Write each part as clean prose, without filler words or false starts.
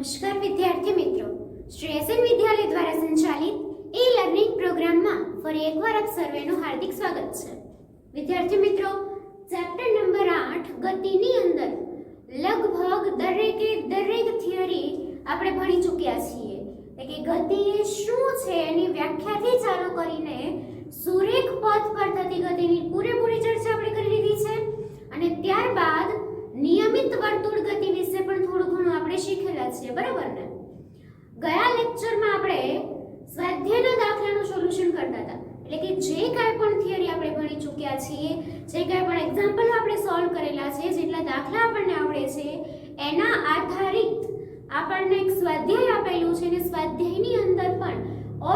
નમસ્કાર વિદ્યાર્થી મિત્રો, શ્રી એસએન વિદ્યાલય દ્વારા સંચાલિત ઈ લર્નિંગ પ્રોગ્રામમાં ફરી એકવાર આપ સર્વેનું હાર્દિક સ્વાગત છે. વિદ્યાર્થી મિત્રો, ચેપ્ટર નંબર 8 ગતિની અંદર લગભગ દરેક થિયરી આપણે ભણી ચૂક્યા છીએ. એટલે કે ગતિ એ શું છે એની વ્યાખ્યાથી ચાલુ કરીને સુરેખ પથ પર થતી ગતિની પૂરેપૂરી ચર્ચા આપણે કરી લીધી છે. અને ત્યારબાદ નિયમિત વર્તુળ ગતિ વિશે પણ થોડું ઘણું આપણે શીખેલા છીએ, બરાબર ને? ગયા લેક્ચરમાં આપણે સ્વાધ્યાયના દાખલાનું સોલ્યુશન કરતા હતા. એટલે કે જે કાંઈ પણ થિયરી આપણે ભણી ચૂક્યા છીએ, જે કાંઈ પણ એક્ઝામ્પલ આપણે સોલ્વ કરેલા છે, જેટલા દાખલા આપણને આવડે છે, એના આધારિત આપણને એક સ્વાધ્યાય આપેલું છે અને સ્વાધ્યાયની અંદર પણ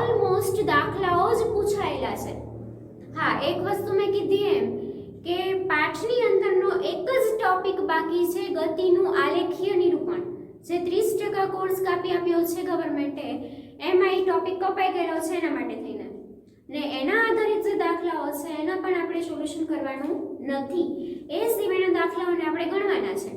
ઓલમોસ્ટ દાખલાઓ જ પૂછાયેલા છે. હા, એક વસ્તુ મેં કીધી એમ કે પાઠની અંદરનો એક જ ટોપિક બાકી છે, ગતિનું આલેખીય નિરૂપણ. જે 30% કોર્સ કાપી આપ્યો છે ગવર્મેન્ટે, એમાં એ ટોપિક કપાઈ ગયેલો છે એના માટે થઈને. ને એના આધારિત જે દાખલાઓ છે એના પણ આપણે સોલ્યુશન કરવાનું નથી. એ સિવાયના દાખલાઓને આપણે ગણવાના છે.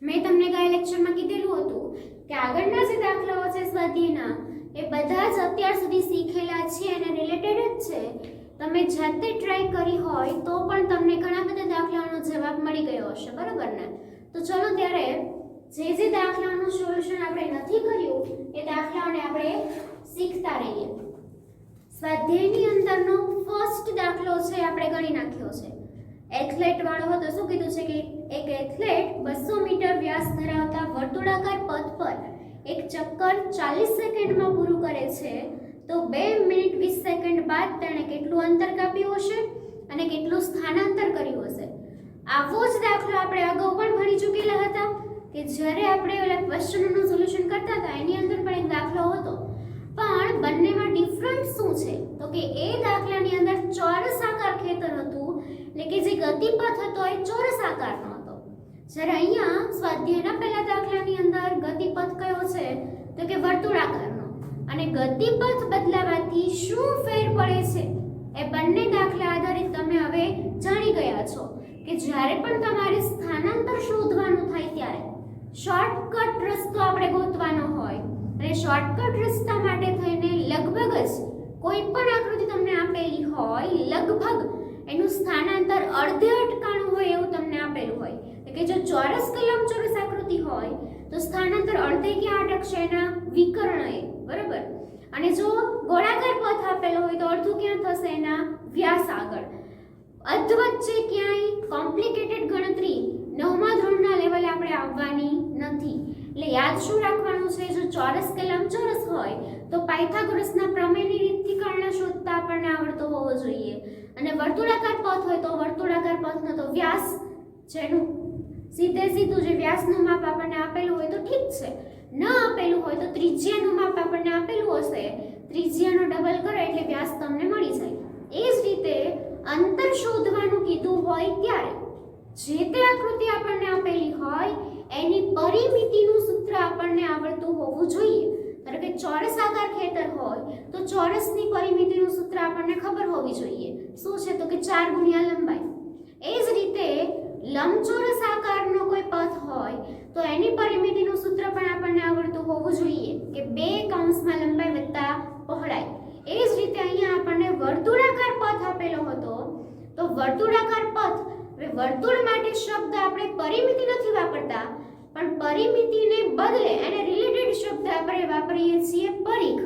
મેં તમને ગયા લેક્ચરમાં કીધેલું હતું કે આગળના જે દાખલાઓ છે સ્વાધ્યાયના, એ બધા જ અત્યાર સુધી શીખેલા છે અને રિલેટેડ જ છે. તમે જાતે ટ્રાય કરી હોય તો પણ તમને ઘણા બધા દાખલાઓનો જવાબ મળી ગયો હશે, બરાબર ને? તો ચલો ત્યારે જે દાખલાઓનું સોલ્યુશન આપણે નથી કર્યું એ દાખલાઓને આપણે શીખતા રહીએ. સ્વાધ્યાયની અંદરનો ફર્સ્ટ દાખલો છે આપણે ગણી નાખ્યો છે. એથ્લેટ વાળો હતો. શું કીધું છે કે એક એથ્લેટ 200 મીટર વ્યાસ ધરાવતા વર્તુળાકાર પથ પર એક ચક્કર 40 સેકન્ડમાં પૂરું કરે છે, તો 2 મિનિટ 20 સેકન્ડ બાદ તેણે કેટલું અંતર કાપ્યું હશે અને કેટલું સ્થાનાંતર કર્યું હશે? આવો જ દાખલો આપણે અગાઉ પણ ભણી ચૂકેલા હતા કે જ્યારે આપણે ઓલા ક્વેશ્ચનનું સોલ્યુશન કરતા હતા એની અંદર પણ એક દાખલો હતો. પણ બંનેમાં ડિફરન્સ શું છે? તો કે એ દાખલાની અંદર ચોરસ આકાર ખેતર હતું, એટલે કે જે ગતિપથ હતો એ ચોરસ આકારનો હતો. જ્યારે અહીંયા સ્વાધ્યાયના પહેલા દાખલાની અંદર ગતિપથ કયો છે? તો કે વર્તુળાકારનો. અને ગતિપથ બદલાવાથી શું ફેર પડે છે એ બંને દાખલા આધારિત તમે હવે જાણી ગયા છો કે જ્યારે પણ તમારે સ્થાનાંતર શોધવાનું થાય ત્યારે શોર્ટકટ રસ્તો આપણે ગોતવાનો હોય, અને શોર્ટકટ રસ્તા માટે થઈને લગભગ જ કોઈ પણ આકૃતિ તમને આપેલી હોય, લગભગ એનું સ્થાનાંતર અડધે અટકાણું હોય એવું તમને આપેલું હોય. કે જો ચોરસ કે લંબચોરસ આકૃતિ હોય તો સ્થાનાંતર અડધે ક્યાં અટકશે? એના વિકર્ણએ, બરાબર? અને જો ગોળાકાર પથ આપેલો હોય તો અડધું ક્યાં થશે? એના વ્યાસ આગળ. અધવચ્ચે ક્યાંય કોમ્પ્લિકેટેડ ગણતરી 9મા ધોરણના લેવલે આપણે આવવાની નથી. એટલે યાદ શું રાખવાનું છે? જો ચોરસ કે લંબચોરસ હોય તો પાયથાગોરસના પ્રમેયની રીતથી કર્ણ શોધતા આપણને આવડતો હોવો જોઈએ. અને વર્તુળાકાર પથ હોય તો વર્તુળાકાર પથનો તો વ્યાસ, જેનું સીધું જે વ્યાસનું માપ આપણને આપેલું હોય તો ઠીક છે, ન આપેલું હોય તો ત્રિજ્યાનું માપ આપણને આપેલું હશે, ત્રિજ્યાનો ડબલ કરો એટલે વ્યાસ તમને મળી જાય. એ જ રીતે અંતર શોધવાનું કીધું હોય ત્યારે જે તે આકૃતિ આપણને આપેલી હોય એની પરિમિતિનું સૂત્ર આપણને આવડતું હોવું જોઈએ. ધારો કે ચોરસ આકાર ખેતર હોય તો ચોરસની પરિમિતિનું સૂત્ર આપણને ખબર હોવી જોઈએ. શું છે? તો કે 4 ગુણ્યા લંબાઈ. એ જ રીતે લંબચોરસ આકારનો કોઈ પથ હોય તો એની પરિમિતિનું સૂત્ર પણ આપણને આવડતું હોવું જોઈએ કે 2 કૌંસમાં લંબાઈ વત્તા પહોળાઈ. એ જ રીતે અહીંયા આપણને વર્તુળાકાર પથ આપેલો હતો તો વર્તુળાકાર પથ, વર્તુળ માટે શબ્દ આપણે પરિમિતિ નથી વાપરતા, પણ પરિમિતિને બદલે એને રિલેટેડ શબ્દ આપણે વાપરીએ છીએ પરિઘ.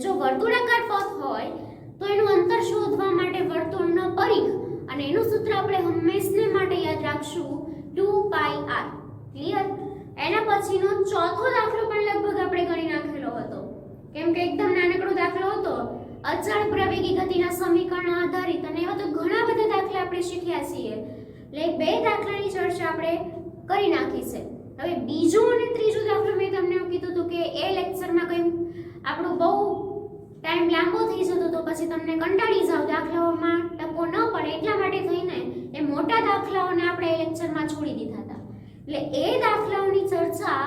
જો વર્તુળાકાર પથ હોય તો એનું અંતર શોધવા માટે વર્તુળનો પરિઘ, અને એનું સૂત્ર આપણે હંમેશને માટે યાદ રાખશું 2πr. ક્લિયર? એના પછીનો ચોથો દાખલો પણ લગભગ આપણે ગણી નાખેલો હતો, કેમ કે એકદમ નાનકડો દાખલો હતો. અચળ પ્રવેગી ગતિના સમીકરણ આધારિત, અને એવા તો ઘણા બધા દાખલા આપણે શીખ્યા છીએ. એટલે 2 દાખલાની ચર્ચા આપણે કરી નાખી છે. હવે બીજો અને ત્રીજો દાખલો મેં તમને એવું કીધું હતું કે એ લેક્ચરમાં કંઈ આપણું બહુ ટાઈમ લાંબો થઈ જતો તો પછી તમને કંટાળી જાવ, દાખલાઓમાં ટપો ન પડે, એટલા માટે થઈને એ મોટા દાખલાઓને આપણે એ લેક્ચરમાં છોડી દીધા હતા. એટલે એ દાખલાઓની ચર્ચા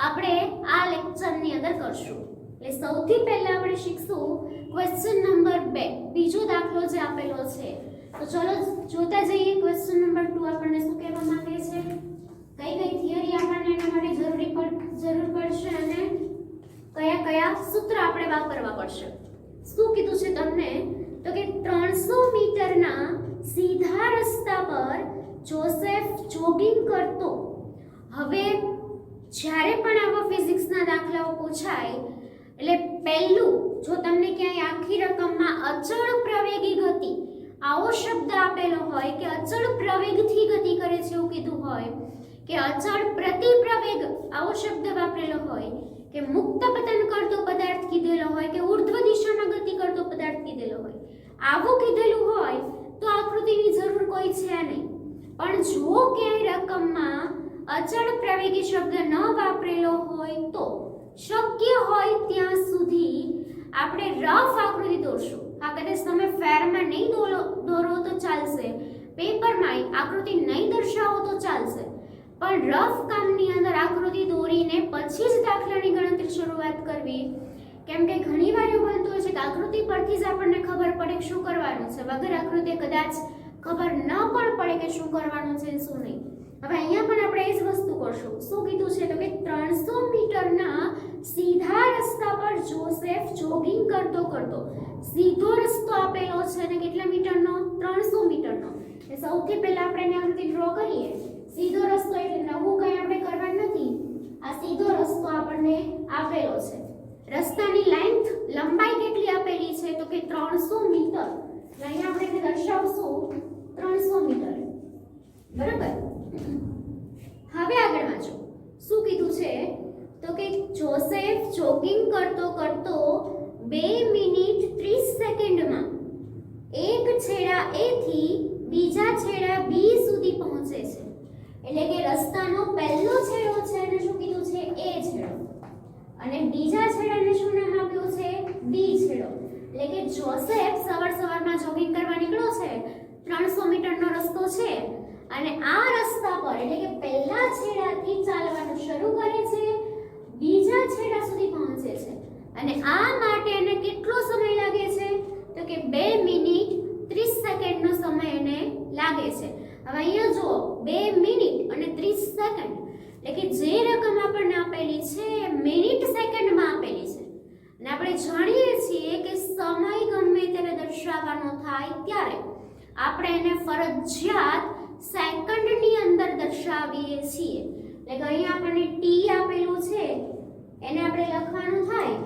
આપણે આ લેક્ચરની અંદર કરશું. એટલે સૌથી પહેલા આપણે શીખશું ક્વેશ્ચન નંબર 2, બીજો દાખલો જે આપેલો છે. તો ચલો જોતા જઈએ. ક્વેશ્ચન નંબર 2 આપણને શું કહેવા માંગે છે? કઈ કઈ થિયરી આપણને એના માટે જરૂર પડશે અને કયા કયા સૂત્ર આપણે વાપરવા પડશે. શું કીધું છે તમને? તો કે 300 મીટરના સીધા રસ્તા પર જોસેફ જોગિંગ કરતો. હવે જ્યારે પણ આવા ફિઝિક્સના દાખલાઓ પૂછાય એટલે પહેલું જો તમને ક્યાંય આખી રકમમાં અચળ પ્રવેગી ગતિ આવો શબ્દ આપેલો હોય કે અચળ પ્રવેગથી ગતિ કરે છે એવું કીધું હોય કે અચળ પ્રતિપ્રવેગ આવો શબ્દ વાપરેલો હોય કે મુક્ત પતન કરતો પદાર્થ કીધેલો હોય કે ઉર્ધ્વ દિશામાં ગતિ કરતો પદાર્થ કીધેલો હોય, આવું કીધેલું હોય તો આકૃતિની જરૂર કોઈ છે નહીં. પણ જો ક્યાંય રકમમાં અચળ પ્રવેગી શબ્દ ન વાપરેલો હોય તો શક્ય હોય ત્યાં સુધી આપણે રફ આકૃતિ દોરશું. આ કદાચ તમે ફેરમાં નહીં દોરો તો ચાલશે, પેપરમાં આકૃતિ નહીં દર્શાવો તો ચાલશે, પણ રફ કામની અંદર આકૃતિ દોરીને પછી જ દાખલાની ગણતરી શરૂઆત કરવી. કેમ કે ઘણી વાર એવું બનતું હોય છે કે આકૃતિ પરથી જ આપણને ખબર પડે કે શું કરવાનું છે, વગર આકૃતિ કદાચ ખબર ન પણ પડે કે શું કરવાનું છે શું નહીં. હવે અહીંયા પણ આપણે એ જ વસ્તુ કરશું. શું કીધું છે? તો કે 300 મીટરના સીધા રસ્તા પર જોસેફ જોગિંગ કરતો સીધો રસ્તો આપેલો છે અને કેટલા મીટરનો? 300 મીટરનો. સૌથી પહેલા આપણે એને આકૃતિ ડ્રો કરીએ. સીધો રસ્તો એટલે નવું કંઈ આપણે કરવાનું નથી. આ સીધો રસ્તો આપણને આપેલો છે. રસ્તાની લંબાઈ કેટલી આપેલી છે? તો કે 300 મીટર. અહીંયા આપણે એને દર્શાવશું 300 મીટર. બરાબર. હવે આગળ વાંચો. શું કીધું છે? તો કે જોસેફ જોગિંગ કરતો 2 મિનિટ 30 સેકન્ડમાં એક છેડા A થી બીજા છેડા B સુધી પહોંચે છે. એટલે કે રસ્તાનો પહેલો છેડો છે એને શું કીધું છે? A છેડો. અને બીજા છેડાને શું નામ આપ્યું છે? B છેડો. એટલે કે જોસેફ સવારમાં જોગિંગ કરવા નીકળ્યો છે. 300 મીટરનો રસ્તો છે અને આ રસ્તા પર એટલે કે પહેલા છેડાથી ચાલવાનું શરૂ કરે છે, બીજા છેડા સુધી પહોંચે છે. અને આ માટે એને કેટલો સમય લાગે છે? તો કે 2 મિનિટ 30 સેકન્ડનો સમય એને લાગે છે. હવે અહીંયા જો 2 મિનિટ અને 30 સેકન્ડ એટલે કે જે રકમ આપણને આપેલી છે મિનિટ સેકન્ડમાં આપેલી છે. અને આપણે જાણીએ છીએ કે સમય ગમે ત્યારે દર્શાવવાનો થાય ત્યારે આપણે એને ફરજિયાત સેકન્ડની અંદર દર્શાવીએ છીએ. એટલે કે અહીંયા આપણને t આપેલું છે એને આપણે લખવાનું થાય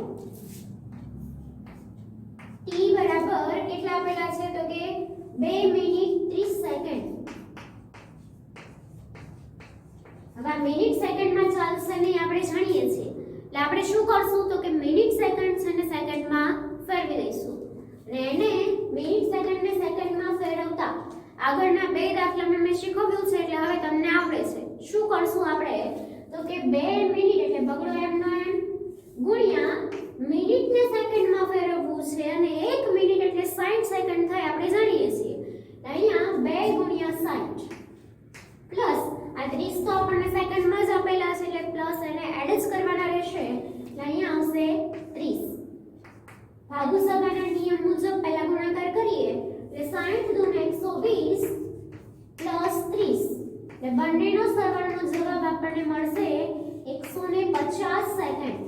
t બરાબર કેટલા આપેલા છે? તો કે 2 મિનિટ 30 સેકન્ડ. હવે મિનિટ સેકન્ડમાં ચાલશે નહીં આપણે જાણીએ છીએ. એટલે આપણે શું કરશું? તો કે મિનિટ સેકન્ડ છે ને સેકન્ડમાં ફેરવી દઈશું. અને એને મિનિટ સેકન્ડને સેકન્ડમાં ફેરવતા આગળના 2 દાખલામાં મેં શીખવ્યું છે એટલે હવે તમને આવડે છે. શું કરશું આપણે? તો કે 2 મિનિટ એટલે બગડો એમનો એમ ગુણ્યા મિનિટને સેકન્ડમાં ફેરવવું છે અને 1 મિનિટ એટલે 60 સેકન્ડ થાય આપણે જાણીએ છીએ. અહીંયા 2 ગુણ્યા 60 પ્લસ આ 30 તો આપણને સેકન્ડમાં જ આપેલા છે એટલે પ્લસ એને એડ જ કરવાના રહેશે. એટલે અહીંયા આવશે 30. ભાગુ સગાના નિયમ મુજબ પહેલા ગુણાકાર કરીએ એટલે 60 દુને 120 પ્લસ 30 એટલે બંનેનો સરવાળનો જવાબ આપણને મળશે 150 સેકન્ડ.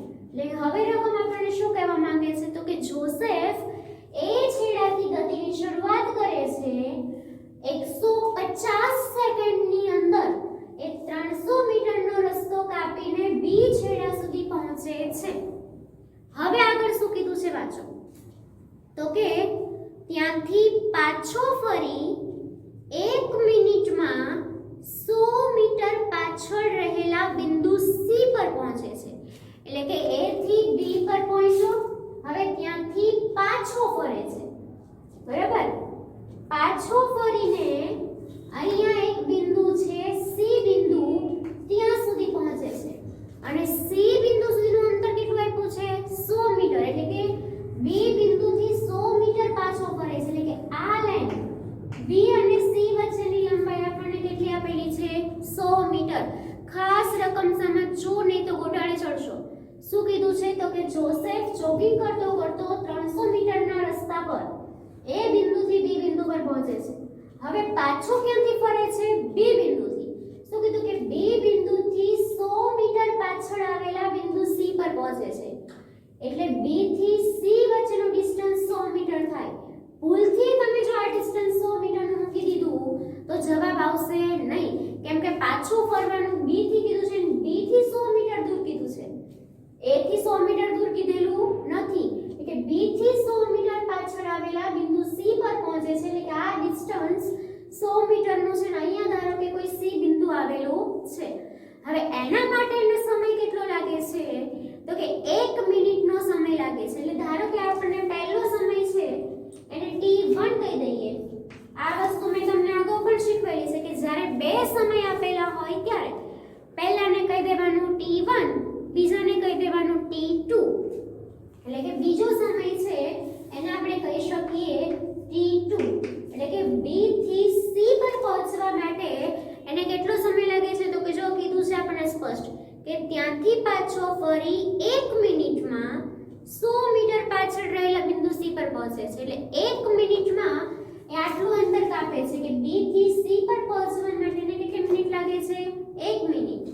એટલે હવે રકમ આપણને શું કહેવા માંગે છે? તો કે જોસેફ એ છેડાથી ગતિની શરૂઆત કરે છે 150 સેકન્ડની અંદર એ 300 મીટરનો રસ્તો કાપીને બી છેડા સુધી પહોંચે છે. હવે આગળ શું કીધું છે વાંચો. તો કે ત્યાંથી પાછો ફરી 1 મિનિટમાં 100 મીટર પાછળ રહેલા બિંદુ C પર પહોંચે છે. એટલે કે A થી B પર પહોંચ્યો. હવે ત્યાંથી પાછો ફરે છે. બરાબર. પાછો ફરીને અહીંયા એક બિંદુ છે C બિંદુ, ત્યાં સુધી પહોંચે છે. અને C બિંદુ સુધીનું અંતર કેટલું આપ્યું છે? 100 મીટર. એટલે કે B બિંદુથી 100 મીટર પાછો ફરે છે. એટલે કે આ લાઈન B અને C વચ્ચેની લંબાઈ આપણને કેટલી આપેલી છે? 100 મીટર. ખાસ રકમ સમજજો નહીં તો ગોટાળે ચડશો. શું કીધું છે? તો કે જોસેફ જોગિંગ કરતો 300 મીટરના રસ્તા પર A બિંદુથી B બિંદુ પર પહોંચે છે. હવે પાછો ક્યાંથી ફરે છે? B બિંદુથી. શું શું કીધું કે બી બિંદુથી 100 મીટર પાછળ આવેલા બિંદુ સી પર પહોંચે છે, એટલે બી થી સી વચ્ચેનું ડિસ્ટન્સ 100 મીટર થાય. ભૂલથી તમે જો આ ડિસ્ટન્સ 100 મીટરનું મૂકી દીધું તો જવાબ આવશે નહીં, કેમ કે પાછું ફરવાનું બી થી કીધું છે, બી થી 100 મીટર દૂર કીધું છે. એ થી 100 મીટર દૂર કીધેલું નથી, એટલે બી થી 100 મીટર પાછળ આવેલા બિંદુ સી પર પહોંચે છે, એટલે કે આ ડિસ્ટન્સ 100 મીટરનું છે. અહીંયા ધારો કે કોઈ સી બિંદુ આવેલું છે. હવે એના માટેનો સમય કેટલો લાગે છે તો કે 1 મિનિટનો સમય લાગે છે. એટલે ધારો કે આપણને પહેલો સમય છે એને t1 કહી દઈએ. આ વસ્તુ મેં તમને અગાઉ પણ શીખવેલી છે કે જ્યારે બે સમય આપેલા હોય ત્યારે પહેલાને કહી દેવાનું t1, બીજાને કહી દેવાનું t2. એટલે કે બીજો સમય છે એને આપણે કહી શકીએ t2. એટલે કે b થી c પર પહોંચવા માટે એને કેટલો સમય લાગે છે તો કે જો કીધું છે આપણને સ્પષ્ટ કે ત્યાંથી પાછો ફરી 1 મિનિટમાં 100 મીટર પાછળ રહેલા બિંદુ c પર પહોંચે છે. એટલે 1 મિનિટમાં એ આટલું અંતર કાપે છે કે b થી c પર પહોંચવા માટે એને કેટલી મિનિટ લાગે છે? 1 મિનિટ.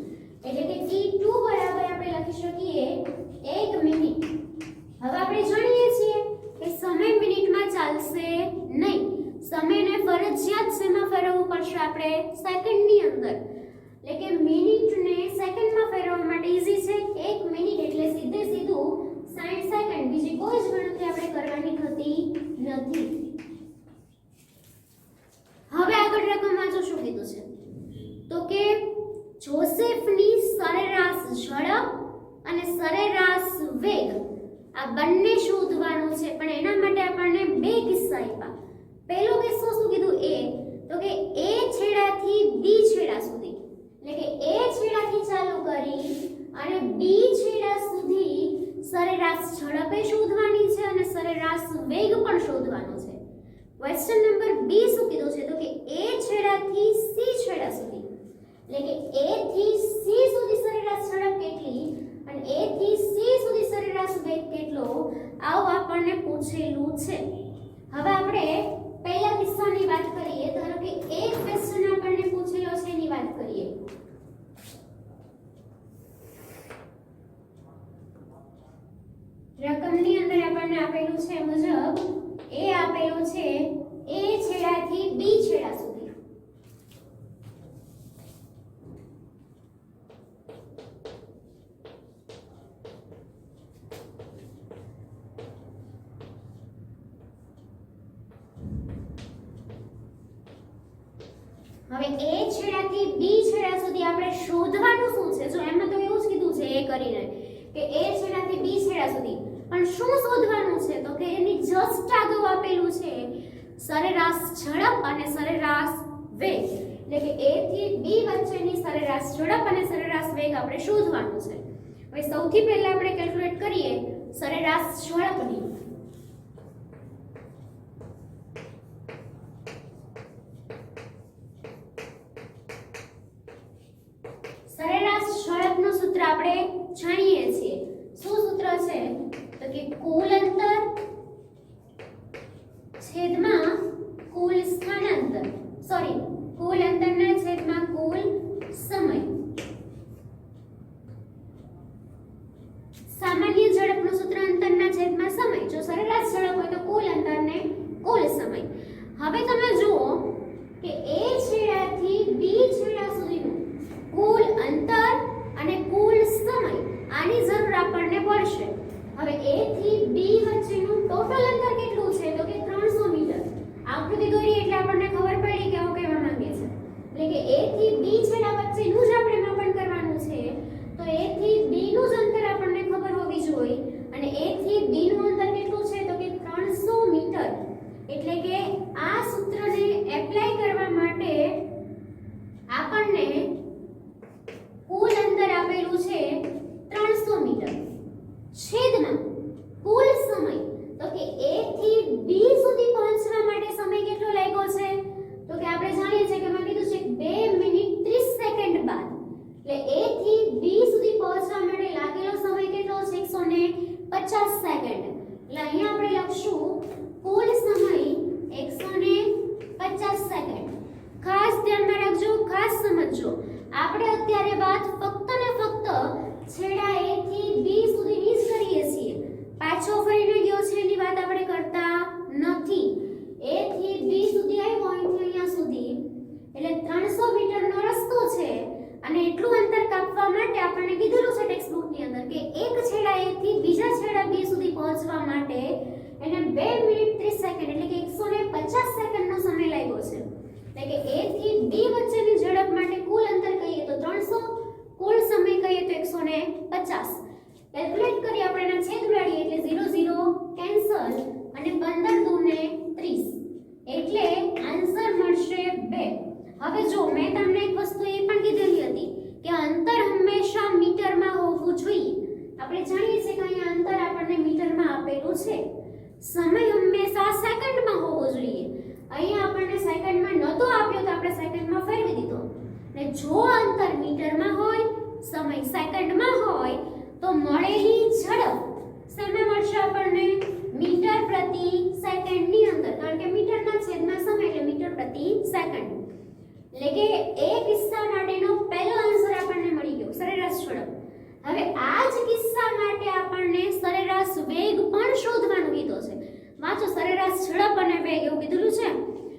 એટલે કે t2 બરાબર આપણે લખી શકીએ 1 મિનિટ. હવે આપણે જાણીએ છીએ કે સમય મિનિટમાં ચાલશે નહીં, સમયને ફરજિયાત શેમાં ફેરવવું પડશે? આપણે સેકન્ડની અંદર. એટલે કે મિનિટને સેકન્ડમાં ફેરવવા માટે ઈઝી છે. 1 મિનિટ એટલે સીધે સીધું 60 સેકન્ડ. બીજી કોઈ જ ગણતરી આપણે કરવાની થતી નથી. હવે આગળ રકમમાં જો શું કીધું છે તો કે જોસેફની સરેરાશ ઝડપ અને સરેરાશ વેગ આ બંને શોધવાનું છે, પણ એના માટે આપણને બે કિસ્સા આપ્યા. પહેલો કિસ્સો શું કીધું? એ તો કે એ છેડાથી બી છેડા સુધી, એટલે કે એ છેડાથી ચાલુ કરી અને બી છેડા સુધી સરેરાશ ઝડપે શોધવાની છે અને સરેરાશ વેગ પણ શોધવાનો છે. ક્વેશ્ચન નંબર બી શું કીધું છે તો કે એ છેડાથી સી છેડા સુધી, એટલે કે એ થી સી સુધી સરેરાશ ઝડપ કેટલી અને એ થી સી સુધી સરેરાશ વેગ કેટલો, આવું આપણને પૂછેલું છે. હવે આપણે પહેલા કિસ્સાની વાત કરીએ. ધારો કે એ ક્વેશ્ચન આપણને પૂછેલો છે એની વાત કરીએ. રકમની અંદર આપણને આપેલું છે મુજબ એ આપેલું છે એ છેડાથી બી છેડા સુધી. હવે એ છેડાથી બી છેડા સુધી આપણે શોધવાનું શું છે? જો એમાં તો એવું જ કીધું છે એ કરીને કે એ છેડાથી બી છેડા સુધી, પણ શું શોધવાનું છે તો કે એની જસ્ટ આગળ આપેલું છે સરેરાશ ઝડપ અને સરેરાશ વેગ. એટલે કે એ થી બી વચ્ચેની સરેરાશ ઝડપ અને સરેરાશ વેગ આપણે શોધવાનું છે. હવે સૌથી પહેલા આપણે કેલ્ક્યુલેટ કરીએ સરેરાશ ઝડપની. સરેરાશ ઝડપનું સૂત્ર આપણે જાણીએ છીએ. શું સૂત્ર છે તો કે કુલ અંતર છેદમાં કુલ સ્થાનાંતર, કુલ અંતરના છેદમાં કુલ સમય. સામાન્ય ઝડપનું સૂત્ર અંતરના છેદમાં સમય. જો સરેરાશ ઝડપ હોય તો કુલ અંતર ને કુલ સમય. હવે તમે જુઓ કે એ છેડાથી બી છેડા સુધીનું કુલ અંતર અને કુલ સમય આની જરૂર આપણને પડશે. હવે એ થી બી વચ્ચેનું ટોટલ અંતર કેટલું છે તો કે 300 મીટર. આપણે અત્યારે વાત ફક્ત ને ફક્ત છેડા A થી B સુધીની જ કરીએ છીએ. પાછો ફરીને ગયો છે એની વાત આપણે કરતા નથી. A થી B સુધી આવ્યો અહીંથી અહીંયા સુધી એટલે 300 મીટરનો રસ્તો છે અને એટલું અંતર કાપવા માટે આપણને કીધેલું છે ટેક્સ્ટ બુકની અંદર કે એક છેડા A થી બીજા છેડા B સુધી પહોંચવા માટે એને 2 મિનિટ 30 સેકન્ડ એટલે કે 150 સેકન્ડનો સમય લાગ્યો છે. એટલે કે A થી B વચ્ચેની ઝડપ માટે કુલ અંતર કહીએ તો 300, કુલ સમય કહીએ તો 150. કેલ્ક્યુલેટ કરી આપણે એના છેદ ઉડાડીએ એટલે 0 0 કેન્સલ અને 15 દૂને 30 એટલે આન્સર મળશે 2. હવે જો મેં તમને એક વસ્તુ એ પણ કીધેલી હતી કે અંતર હંમેશા મીટરમાં હોવું જોઈએ. આપણે જાણીએ છીએ કે અહીંયા અંતર આપણને મીટરમાં આપેલું છે. સમય હંમેશા સેકન્ડમાં હોવો જોઈએ. અહીંયા આપણને સેકન્ડમાં નતો આપ્યો તો આપણે સેકન્ડમાં ફેરવી દીધો. અને જો અંતર મીટરમાં હોય, સમય સેકન્ડમાં હોય તો મળેલી ઝડપ શેમાં મળશે આપણને? મીટર પ્રતિ સેકન્ડની અંદર, કારણ કે મીટરના છેદમાં સમય એટલે મીટર પ્રતિ સેકન્ડ. એટલે કે એ કિસ્સા માટેનો પહેલો આન્સર આપણને મળી ગયો, સરેરાશ ઝડપ. હવે આ જ કિસ્સા માટે આપણને સરેરાશ વેગ પણ શોધવાનું કીધો છે. વાંચો, સરેરાશ ઝડપ અને વેગ એવું કીધું છે.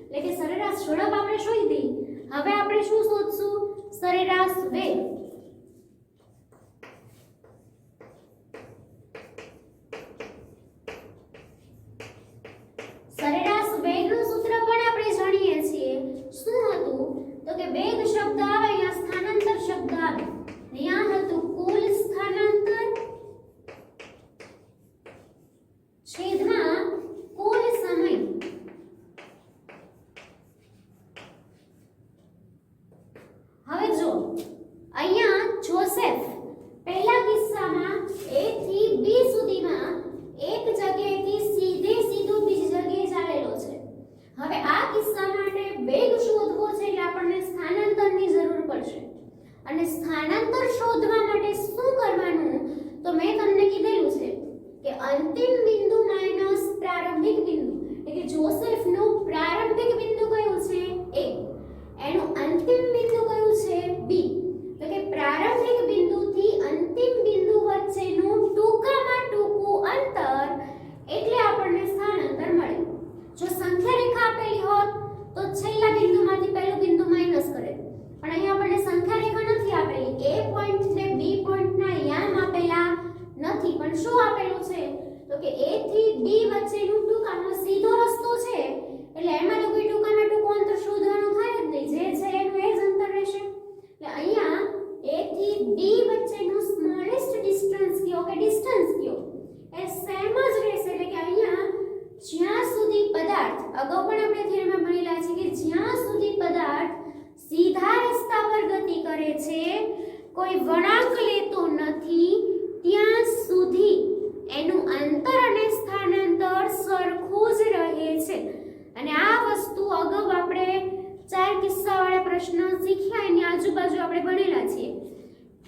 એટલે કે સરેરાશ ઝડપ આપણે શોધી. હવે આપણે શું શોધશું? સરેરાશ વેગ. સરેરાશ વેગનું સૂત્ર પણ આપણે જાણીએ છીએ. શું હતું? તો કે વેગ શબ્દ આવે અહીંયા સ્થાનાંતર શબ્દ આવે. અહીંયા હતું કુલ સ્થાનાંતર છેદમાં કુલ સમય. હવે જો અહીંયા જોસેફ પહેલા કિસ્સામાં A થી B સુધીમાં એક જગ્યાએથી સીધું બીજી જગ્યાએ ચાલેલો છે. હવે આ કિસ્સા માટે વેગ શોધવો છે એટલે આપણને સ્થાનાંતરની જરૂર પડશે. અને સ્થાનાંતર શોધવા માટે શું કરવાનું? તો મેં તમને કીધેલું છે કે અંતિમ બિંદુ માઈનસ પ્રારંભિક બિંદુ. એટલે કે જોસેફનું પ્રારંભિક બિંદુ કયું છે? A. એનું અંતિમ બિંદુ કયું છે? B. તો કે પ્રારંભિક બિંદુથી અંતિમ બિંદુ વચ્ચેનું ટૂંકામાં ટૂંકું અંતર એટલે આપણને સ્થાનાંતર મળે. જો સંખ્યા રેખા આપેલી હોત તો છેલ્લા બિંદુમાંથી પહેલું બિંદુ માઈનસ કરે. પણ અહીંયા આપણને સંખ્યા રેખા નથી આપેલી. A પોઈન્ટ ને B પોઈન્ટના યામ આપેલા નથી, પણ શું આપેલું છે? તો કે A થી B વચ્ચેનું ટૂંકામાં સીધો રસ્તો છે એટલે એમાં તો કોઈ ટૂંકામાં ટૂંકું અંતર શોધવાનું થાય જ નહીં. જે છે એનું એ જ અંતર રહેશે. એટલે અહીંયા A થી B વચ્ચેનું સ્મોલેસ્ટ ડિસ્ટન્સ કયો કે ડિસ્ટન્સ કયો એ સેમ જ રહેશે. એટલે કે અહીંયા જ્યાં સુધી પદાર્થ, અગાઉ પણ આપણે થિયરીમાં ભણેલા છે કે જ્યાં સુધી પદાર્થ સીધા રસ્તા પર ગતિ કરે છે, કોઈ વળાંક લેતો નથી, ત્યાં સુધી એનું અંતર અને સ્થાનાંતર સરખું જ રહે છે. અને આ વસ્તુ અગાઉ આપણે 4 કિસ્સાવાળા પ્રશ્નો શીખ્યા એની આજુબાજુ આપણે ભણેલા છીએ.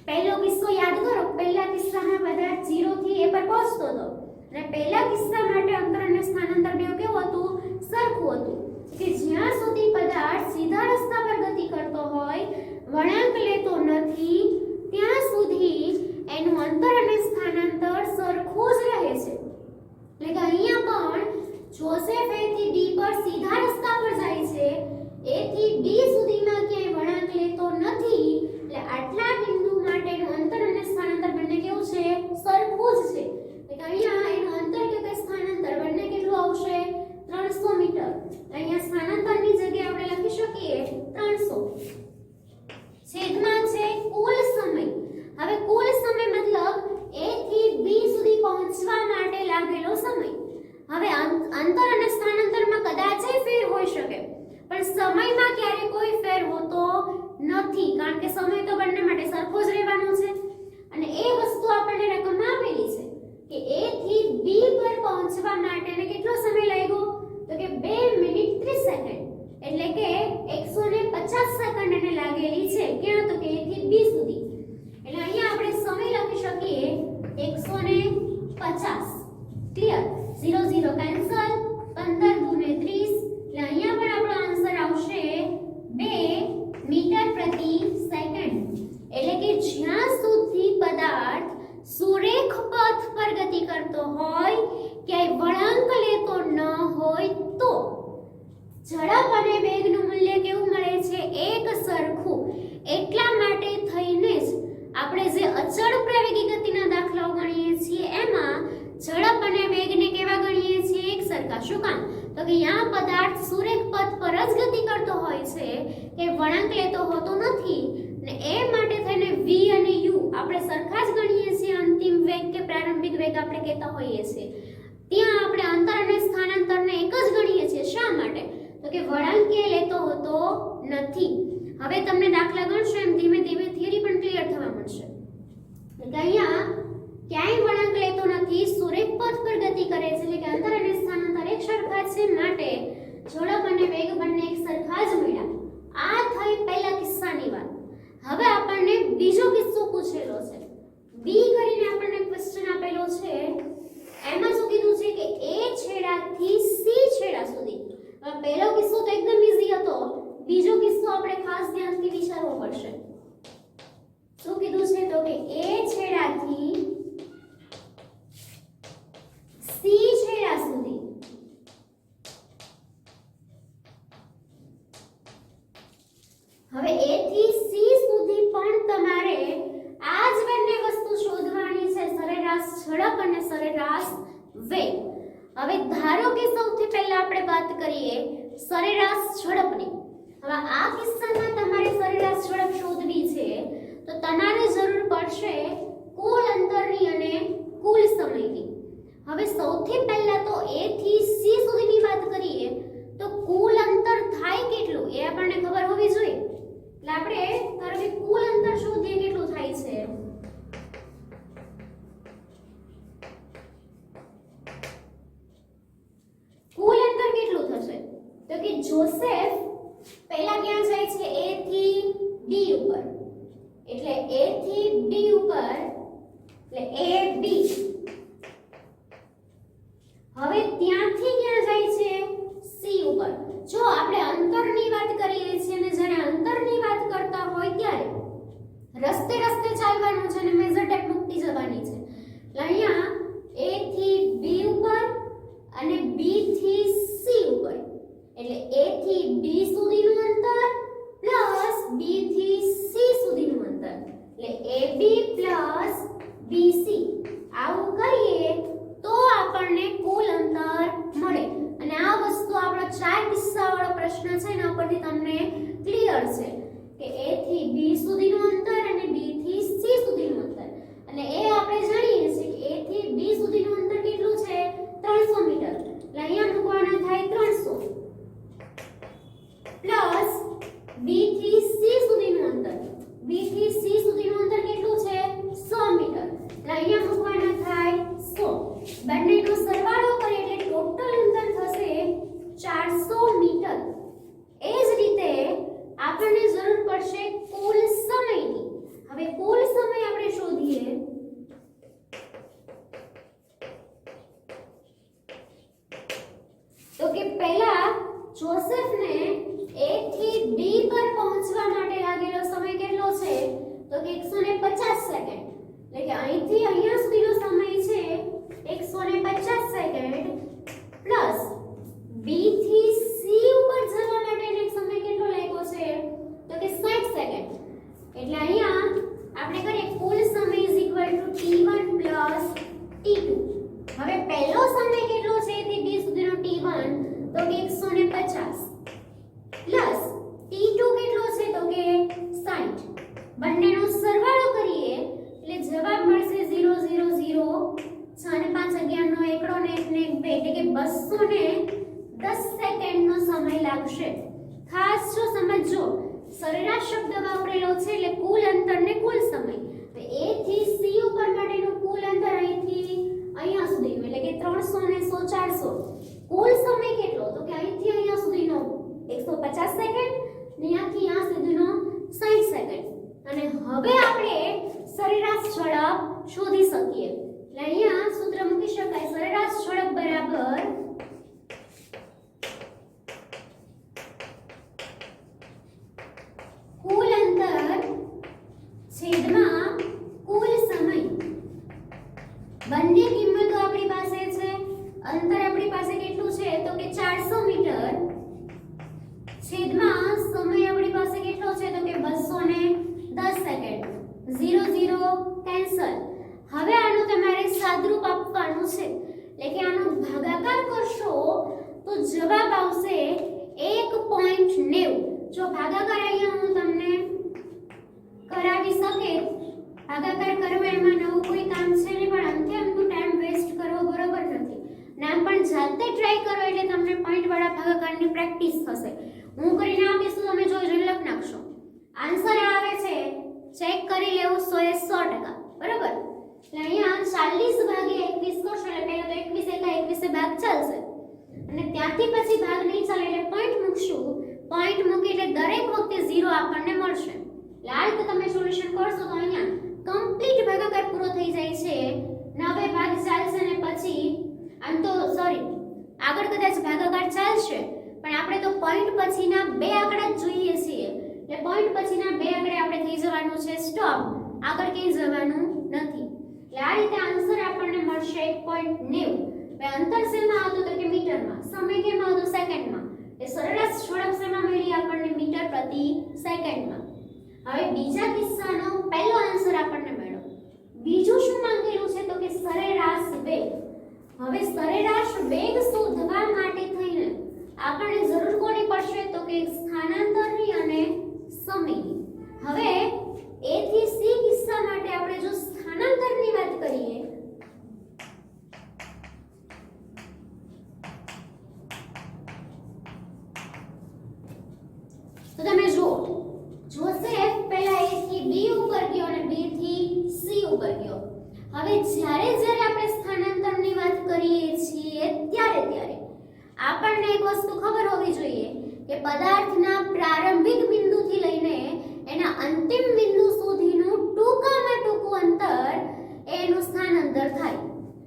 પહેલો કિસ્સો યાદ કરો. પહેલા કિસ્સામાં પદાર્થ 0 થી A પર પહોંચતો હતો અને પહેલા કિસ્સા માટે અંતર અને સ્થાનાંતર બેવ કેવું હતું? સરખું હતું. કે જ્યાં સુધી પદાર્થ સીધા રસ્તા પર ગતિ કરતો હોય, વળાંક લેતો નથી, ત્યાં સુધી એનું અંતર અને સ્થાનાંતર સરખું જ રહે છે. એટલે કે અહીંયા પણ જોસેફ A થી B પર સીધા રસ્તા પર જાય છે, A થી B સુધીમાં ક્યાંય વળાંક લેતો નથી. એટલે આટલા બિંદુ માટેનું અંતર અને સ્થાનાંતર બંને કેવું છે? સરખું જ છે. એટલે અહીંયા એનું અંતર કે સ્થાનાંતર બંને કેટલું આવશે? 300 મીટર. અહીંયા સ્થાનાંતરની જગ્યાએ આપણે લખી શકીએ 300. છેદમાં છે કુલ સમય. હવે કુલ સમય મતલબ A થી B સુધી પહોંચવા માટે લાગેલો સમય. હવે અંતર અને સ્થાનાંતરમાં કદાચ ફેર હોઈ શકે, પણ સમયમાં ક્યારે કોઈ ફેર હોતો નથી, કારણ કે સમય તો બંને માટે સરખો જ રહેવાનો છે. અને એ વસ્તુ આપણને રકમમાં આપેલી છે કે A થી B પર પહોંચવા માટે કેટલો સમય લાગ્યો? તો કે 2 મિનિટ 30 સેકન્ડ. એટલે કે 150 સેકન્ડ એને લાગેલી છે. ક્યાં? તો કે A થી B સુધી. એટલે અહીંયા આપણે સમય લખી શકીએ 150. ક્લિયર? 0 0 કેન્સલ, 15 દૂને 30. એટલે અહીંયા પણ આપણો આન્સર આવશે 2 મીટર પ્રતિ સેકન્ડ. ઝડપ અને વેગનું મૂલ્ય કેવું મળે છે? એક સરખું. એટલા માટે થઈને જ આપણે જે અચળ પ્રવેગી ગતિના દાખલાઓ ગણીએ છીએ એમાં ઝડપ અને વેગને કેવા ગણીએ છીએ? એક સરખા. શું કામ? તો કે यहाँ પદાર્થ સુરેખ પથ પર જ ગતિ કરતો હોય છે કે વળાંક લેતો હોતો નથી ને એ માટે થઈને v અને u આપણે સરખા જ ગણીએ છીએ. અંતિમ વેગ કે પ્રારંભિક વેગ આપણે કહેતા હોઈએ છીએ. ત્યાં આપણે અંતર અને સ્થાનાંતરને એક જ ગણીએ છીએ. શા માટે? તો કે વળાંક કે લેતો હોતો નથી. હવે તમને દાખલા ગણશો એમ ધીમે ધીમે થિયરી પણ ક્લિયર થવા મળશે. એટલે અહીંયા ક્યાંય વળાંક લેતો નથી, સુરેખ પથ પર ગતિ કરે છે એટલે કે અંતર અને સ્થાનાંતર એક સરખા છે માટે ઝડપ અને વેગ બંને એક સરખા જ મળ્યા. આ થઈ પહેલા કિસ્સાની વાત. હવે આપણને બીજો કિસ્સો પૂછેલો છે. બી કરીને આપણને ક્વેશ્ચન આપેલો છે. એમાં શું કીધું છે કે એ છેડાથી સી છેડા સુધી. હવે પહેલો કિસ્સો તો એકદમ ઈઝી હતો. બીજો કિસ્સો આપણે ખાસ ધ્યાનથી વિચારવો પડશે. શું કીધું છે? તો કે એ છેડાથી સી છેડા સુધી. હવે એ થી સી સુધી પણ તમારે આ જ બંને વસ્તુ શોધવાની છે, સરેરાશ ઝડપ અને સરેરાશ વેગ. હવે ધારો કે સૌથી પહેલા આપણે વાત કરીએ સરેરાશ ઝડપની. હવે આ કિસ્સામાં તમારે સરેરાશ ઝડપ શોધવી છે તો તમારે જરૂર પડશે કુલ અંતરની અને કુલ સમયની. હવે સૌથી પહેલા તો a થી c સુધીની વાત કરીએ તો કુલ અંતર થાય કેટલું એ આપણને ખબર હોવી જોઈએ. એટલે આપણે ધારો કે કુલ અંતર શોધીએ કેટલું થાય છે. કુલ અંતર કેટલું થશે? તો કે જોસેફ પહેલા ક્યાં જાય છે? a થી d ઉપર. એટલે a થી d ઉપર એટલે a b. હવે ત્યાંથી ક્યાં જાય છે? c ઉપર. જો આપણે અંતરની વાત કરીએ છીએ અને જ્યારે અંતરની વાત કરતા હોય ત્યારે રસ્તે રસ્તે ચાલવાનું છે અને મેજર ટેપ મૂકતી જવાની છે. એટલે અહીંયા a થી b ઉપર અને b થી c ઉપર. એટલે a થી b સુધીનું અંતર પ્લસ b થી c સુધીનું અંતર. એટલે ab પ્લસ bc. આવું કરીએ તો આપણને કુલ અંતર મળે. અને આ વસ્તુ આપણો 4 કિસ્સાવાળો પ્રશ્ન છે એના પરથી તમને ક્લિયર છે કે a થી b સુધીનું અંતર અને b થી c સુધીનું અંતર. અને એ આપણે જાણીએ છીએ કે a થી b સુધીનું અંતર કેટલું છે? 300 મીટર. એટલે અહીંયા મૂકવાના થાય 300 પ્લસ b થી c સુધીનું અંતર. b થી c સુધીનું અંતર કેટલું છે? 100 મીટર. એટલે અહીંયા મૂકવાના થાય 100. બંનેનો સરવાળો કરીએ એટલે ટોટલ અંતર થશે 400 મીટર. એ જ રીતે આપણને જરૂર પડશે કુલ સમયની. હવે કુલ સમય આપણે શોધીએ તો કે પહેલા જોસેફને a થી b પર પહોંચવા માટે લાગેલો સમય કેટલો છે? તો કે 150 સેકન્ડ. એટલે કે અહીંથી અહીંયા સુધીનો સમય છે 150 સેકન્ડ પ્લસ b થી c ઉપર જવા માટેનો સમય કેટલો લાગ્યો છે? તો કે 60 સેકન્ડ. એટલે અહીંયા આપણે કરીએ કુલ સમય t1 t2. હવે પહેલો સમય કેટલો છે થી b સુધીનો t1 તો કે 150 પ્લસ t2 કેટલો છે? તો કે 60. બંનેનો સરવાળો કરીએ એટલે જવાબ મળશે 0 0 0 6 અને 5 11 નો એકડો ને 1 ને 2 એટલે કે 210 સેકન્ડનો સમય લાગશે. ખાસ જો સમજો સરેરાશ શબ્દ વાપરેલો છે એટલે કુલ અંતર ને કુલ સમય. તો a થી c ઉપર માટેનું કુલ અંતર અહીંથી અહીંયા સુધીનું એટલે કે 300 ને 100 400. કુલ સમય કેટલો? તો કે અહીંથી અહીંયા સુધીનો 150 સેકન્ડ ને અહીંયાથી અહીંયા સુધીનો 60 સેકન્ડ. અને હવે આપણે સરેરાશ ઝડપ શોધી શકીએ. એટલે અહીંયા સૂત્ર મૂકી શકાય સરેરાશ ઝડપ બરાબર કુલ અંતર છેદમાં કુલ સમય. બંને કિંમતો આપણી પાસે છે. અંતર આપણી પાસે કેટલું છે? તો કે 400 મીટર છેદમાં સમય આપણી પાસે કેટલો છે તો કે 210 સેકન્ડ 0 કેન્સલ. હવે આનું તમારે સાદરૂપ આપવાનું છે એટલે કે આનો ભાગાકાર કરશો તો જવાબ આવશે 1.90. જો ભાગાકાર અહીંયા હું તમને કરાવી શકે, ભાગાકાર કરવા એમાં નવું કોઈ કામ છે નહીં, પણ અંતે અમુક ટાઈમ વેસ્ટ કરવો બરોબર નથી. નામ પણ જાતે ટ્રાય કરો એટલે તમને પોઈન્ટ વાળા ભાગાકારની પ્રેક્ટિસ થશે. હું કરીને આપીશ તો તમે જોઈ લખ નાખશો. આન્સર આવે છે ચેક કરી લેવું 100% બરોબર. એટલે અહીંયા 40 ભાગ્યા 21 કરશો એટલે પહેલા તો 21 એકા 21 ભાગ ચાલશે અને ત્યાંથી પછી ભાગ નહીં ચાલે એટલે પોઈન્ટ મૂકશું. પોઈન્ટ મૂકી એટલે દરેક વખતે 0 આપણને મળશે. એટલે આ રીતે તમે સોલ્યુશન કરશો તો અહીંયા કમ્પ્લીટ ભાગાકાર પૂરો થઈ જાય છે. 9 ભાગ ચાલશે અને પછી આમ તો સોરી આગળ કદાચ ભાગાકાર ચાલશે પણ આપણે તો પોઈન્ટ પછીના બે આંકડા જ જોઈએ છીએ. એટલે પોઈન્ટ પછીના બે આંકડે આપણે થઈ જવાનું છે સ્ટોપ, આગળ ક્યાંય જવાનું નથી. એટલે આ રીતે આન્સર આપણને મળશે 1.90. હવે અંતર શેમાં આવતું તો કે મીટરમાં, સમય કેમાં આવતો સેકન્ડમાં. એ સરેરાશ ઝડપ શેમાં મળી આપણને મીટર પ્રતિ સેકન્ડમાં. હવે બીજા કિસ્સાનો પહેલો આન્સર આપણને મળ્યો. બીજું શું માંગેલું છે તો કે સરેરાશ વેગ. હવે સરેરાશ વેગ શોધવા માટે થઈને આપણને જરૂર કોની પડશે તો કે સ્થાનાંતરની અને સમયની. હવે A થી C કિસ્સા માટે આપણે જો સ્થાનાંતરની વાત કરીએ તો તમે જુઓ જોસેફ પહેલા A થી B ઉપર ગયો અને B થી C ઉપર ગયો. હવે જ્યારે આપણે સ્થાનાંતરની વાત કરીએ છીએ ત્યારે આપણને એક વસ્તુ ખબર હોવી જોઈએ કે પદાર્થના પ્રારંભિક બિંદુથી લઈને એના અંતિમ બિંદુ સુધીનું ટૂંકામાં ટૂંકું અંતર એનું સ્થાનાંતર થાય.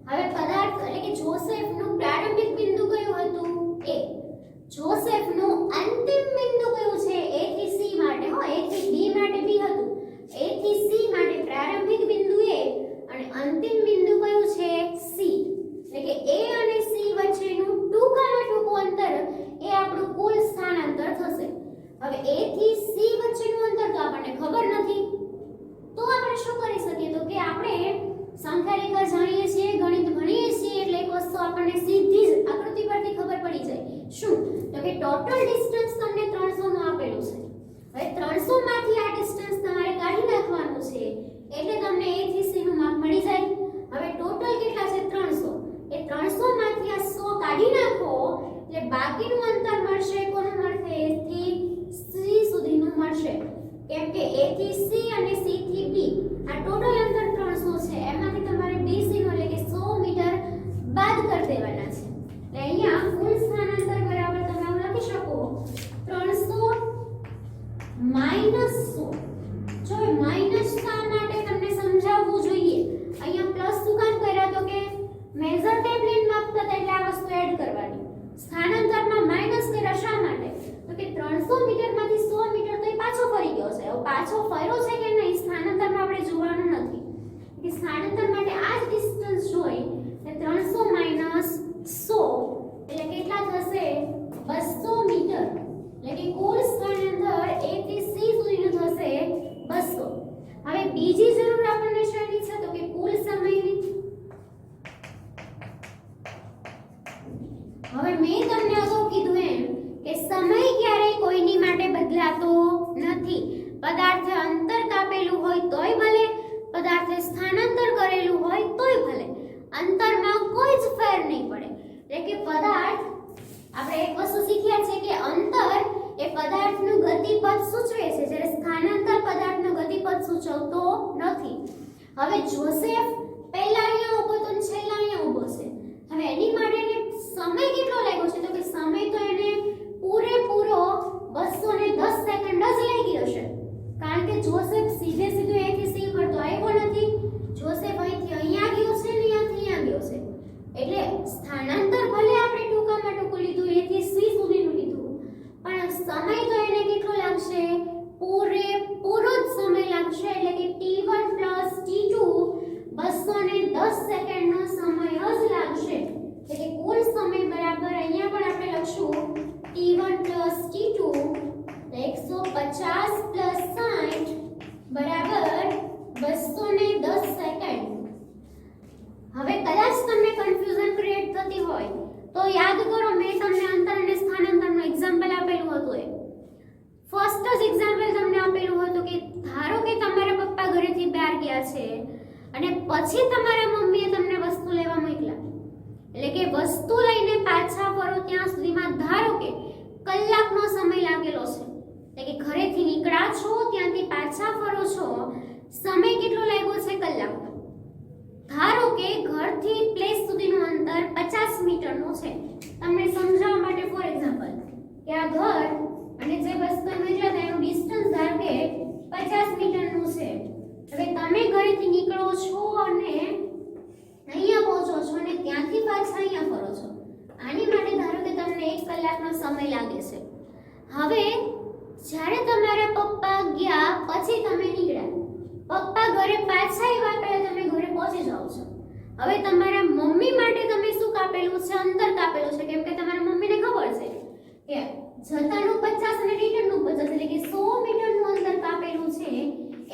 હવે પદાર્થ એટલે કે જોસેફનું પ્રારંભિક બિંદુ કયું હતું A, જોસેફનું અંતિમ બિંદુ કયું છે A થી C માટે, હો A થી B માટે B હતું, A થી C માટે પ્રારંભિક બિંદુ A અને અંતિમ બિંદુ કયું છે C. એટલે કે A અને C વચ્ચેનું ટૂંકામાં ટૂંકું અંતર એ આપણું કુલ સ્થાનાંતર થશે. હવે A થી C વચ્ચેનું અંતર તો આપણને ખબર નથી તો આપણે શું કરી શકીએ તો કે આપણે સંખ્યા રેખા જાણીએ છીએ, ગણિત ભણીએ છીએ એટલે એક વસ્તુ આપણને સીધી જ આકૃતિ પરથી ખબર પડી જાય. શું તો કે ટોટલ ડિસ્ટન્સ તમને 300 નું આપેલું છે. હવે 300 માંથી આ ડિસ્ટન્સ તમારે કાઢી નાખવાનું છે એટલે તમને A થી C નું માપ મળી જાય. હવે ટોટલ કેટલા છે 300, એ 300 માંથી આ 100 કાઢી નાખો એટલે બાકીનું અંતર મળશે કોનું મળશે A થી C સુધીનું મળશે. કેમ કે A થી C અને C થી B આ ટોટલ અંતર 300 છે, એમાંથી તમારે BC નો એટલે કે 100 મીટર બાદ કરી દેવાના છે. એટલે અહીંયા કુલ સ્થાનાંતર બરાબર તમે આવું લખી શકો 300 માઈનસ 100. જો માઈનસ શા માટે તમને સમજાવવું જોઈએ. અહીંયા પ્લસ શું કામ કર્યા તો કે મેજર ટેપ લાઈન માપતા એટલે આ વસ્તુ એડ કરવાની. સ્થાનાંતરમાં માઈનસ કર્યા શા માટે તો કે 300 મીટરમાંથી 100 મીટર તો એ પાછો ફરી ગયો છે. હવે પાછો ફર્યો છે કે નહીં સ્થાનાંતરમાં આપણે જોવાનું નથી કે સ્થાનાંતર માટે આ જ ડિસ્ટન્સ જોઈ એટલે 300 માઈનસ 100 એટલે કેટલા થશે 200 મીટર. એટલે કે કુલ સ્થાનાંતર A થી C સુધીનું થશે 200. હવે બીજી જરૂર આપણને શેની છે તો કે કુલ સમયની. હવે મેં તમને અગાઉ કીધું એમ કે સમય ક્યારેય કોઈની માટે બદલાતો નથી. પદાર્થે અંતર કાપેલું હોય તોય ભલે, પદાર્થે સ્થાનાંતર કરેલું હોય તોય ભલે, અંતરમાં કોઈ જ ફેર નહીં પડે. એટલે કે પદાર્થ આપણે એક વસ્તુ શીખ્યા છે કે અંતર એ પદાર્થનું ગતિપથ સૂચવે છે જ્યારે સ્થાનાંતર પદાર્થનું ગતિપથ સૂચવતો નથી. હવે જોસેફ પહેલા અહીંયા ઊભો તો છેલ્લા અહીંયા ઊભો છે. હવે એની માટે સમય કેટલો લાગ્યો છે તો કે સમય તો એને પૂરેપૂરો 210 સેકન્ડ જ લાગી હશે. કારણ કે જોસેફ સીધે સીધો A થી C પર તો આવ્યો નથી. જોસેફ અહીંથી અહીંયા ગયો છે ને અહીંયાથી અહીંયા ગયો છે. એટલે સ્થાનાંતર ભલે આપણે ટૂંકામાં ટૂંકું લીધું A થી C સુધીનું લીધું પણ સમય તો એને કેટલો લાગશે પૂરેપૂરો જ સમય લાગશે. એટલે કે T1 T2 210 સેકન્ડનો સમય જ લાગશે. એટલે કુલ સમય બરાબર આપેલું હતું કે ધારો કે તમારા પપ્પા ઘરેથી બહાર ગયા છે અને પછી તમારા મમ્મીએ તમને વસ્તુ લેવા મોકલ્યા, એટલે કે વસ્તુ લઈને પાછા ફરો ત્યાં સુધીમાં ધારો કે કલાકનો સમય લાગેલો છે, એટલે કે ઘરેથી નીકળ્યા છો ત્યાંથી પાછા ફરો છો, સમય કેટલો લાગ્યો છે? કલાકનો. ધારો કે ઘરથી પ્લેસ સુધીનું અંતર 50 મીટરનું છે. તમને સમજાવવા માટે ફોર એક્ઝામ્પલ કે આ ઘર અને જે બસ પર મોકલ્યા હતા એનું ડિસ્ટન્સ ધારો કે 50 મીટરનું છે. હવે તમે ઘરેથી નીકળો છો અને અહીંયા પહોંચો છો અને ત્યાંથી પાછા અહીંયા ફરો છો. આની માટે ધારો કે તમને 1 કલાકનો સમય લાગે છે. હવે જ્યારે તમારા પપ્પા ગયા પછી તમે નીકળ્યા, પપ્પા ઘરે પાછા આવ્યા પહેલા તમે ઘરે પહોંચી જાઓ છો. હવે તમારા મમ્મી માટે તમે શું કાપેલું છે? અંતર કાપેલું છે, કેમ કે તમારા મમ્મીને ખબર છે કે જતાનું 50 અને રિટર્નનું 50, એટલે કે 100 મીટરનું અંતર કાપેલું છે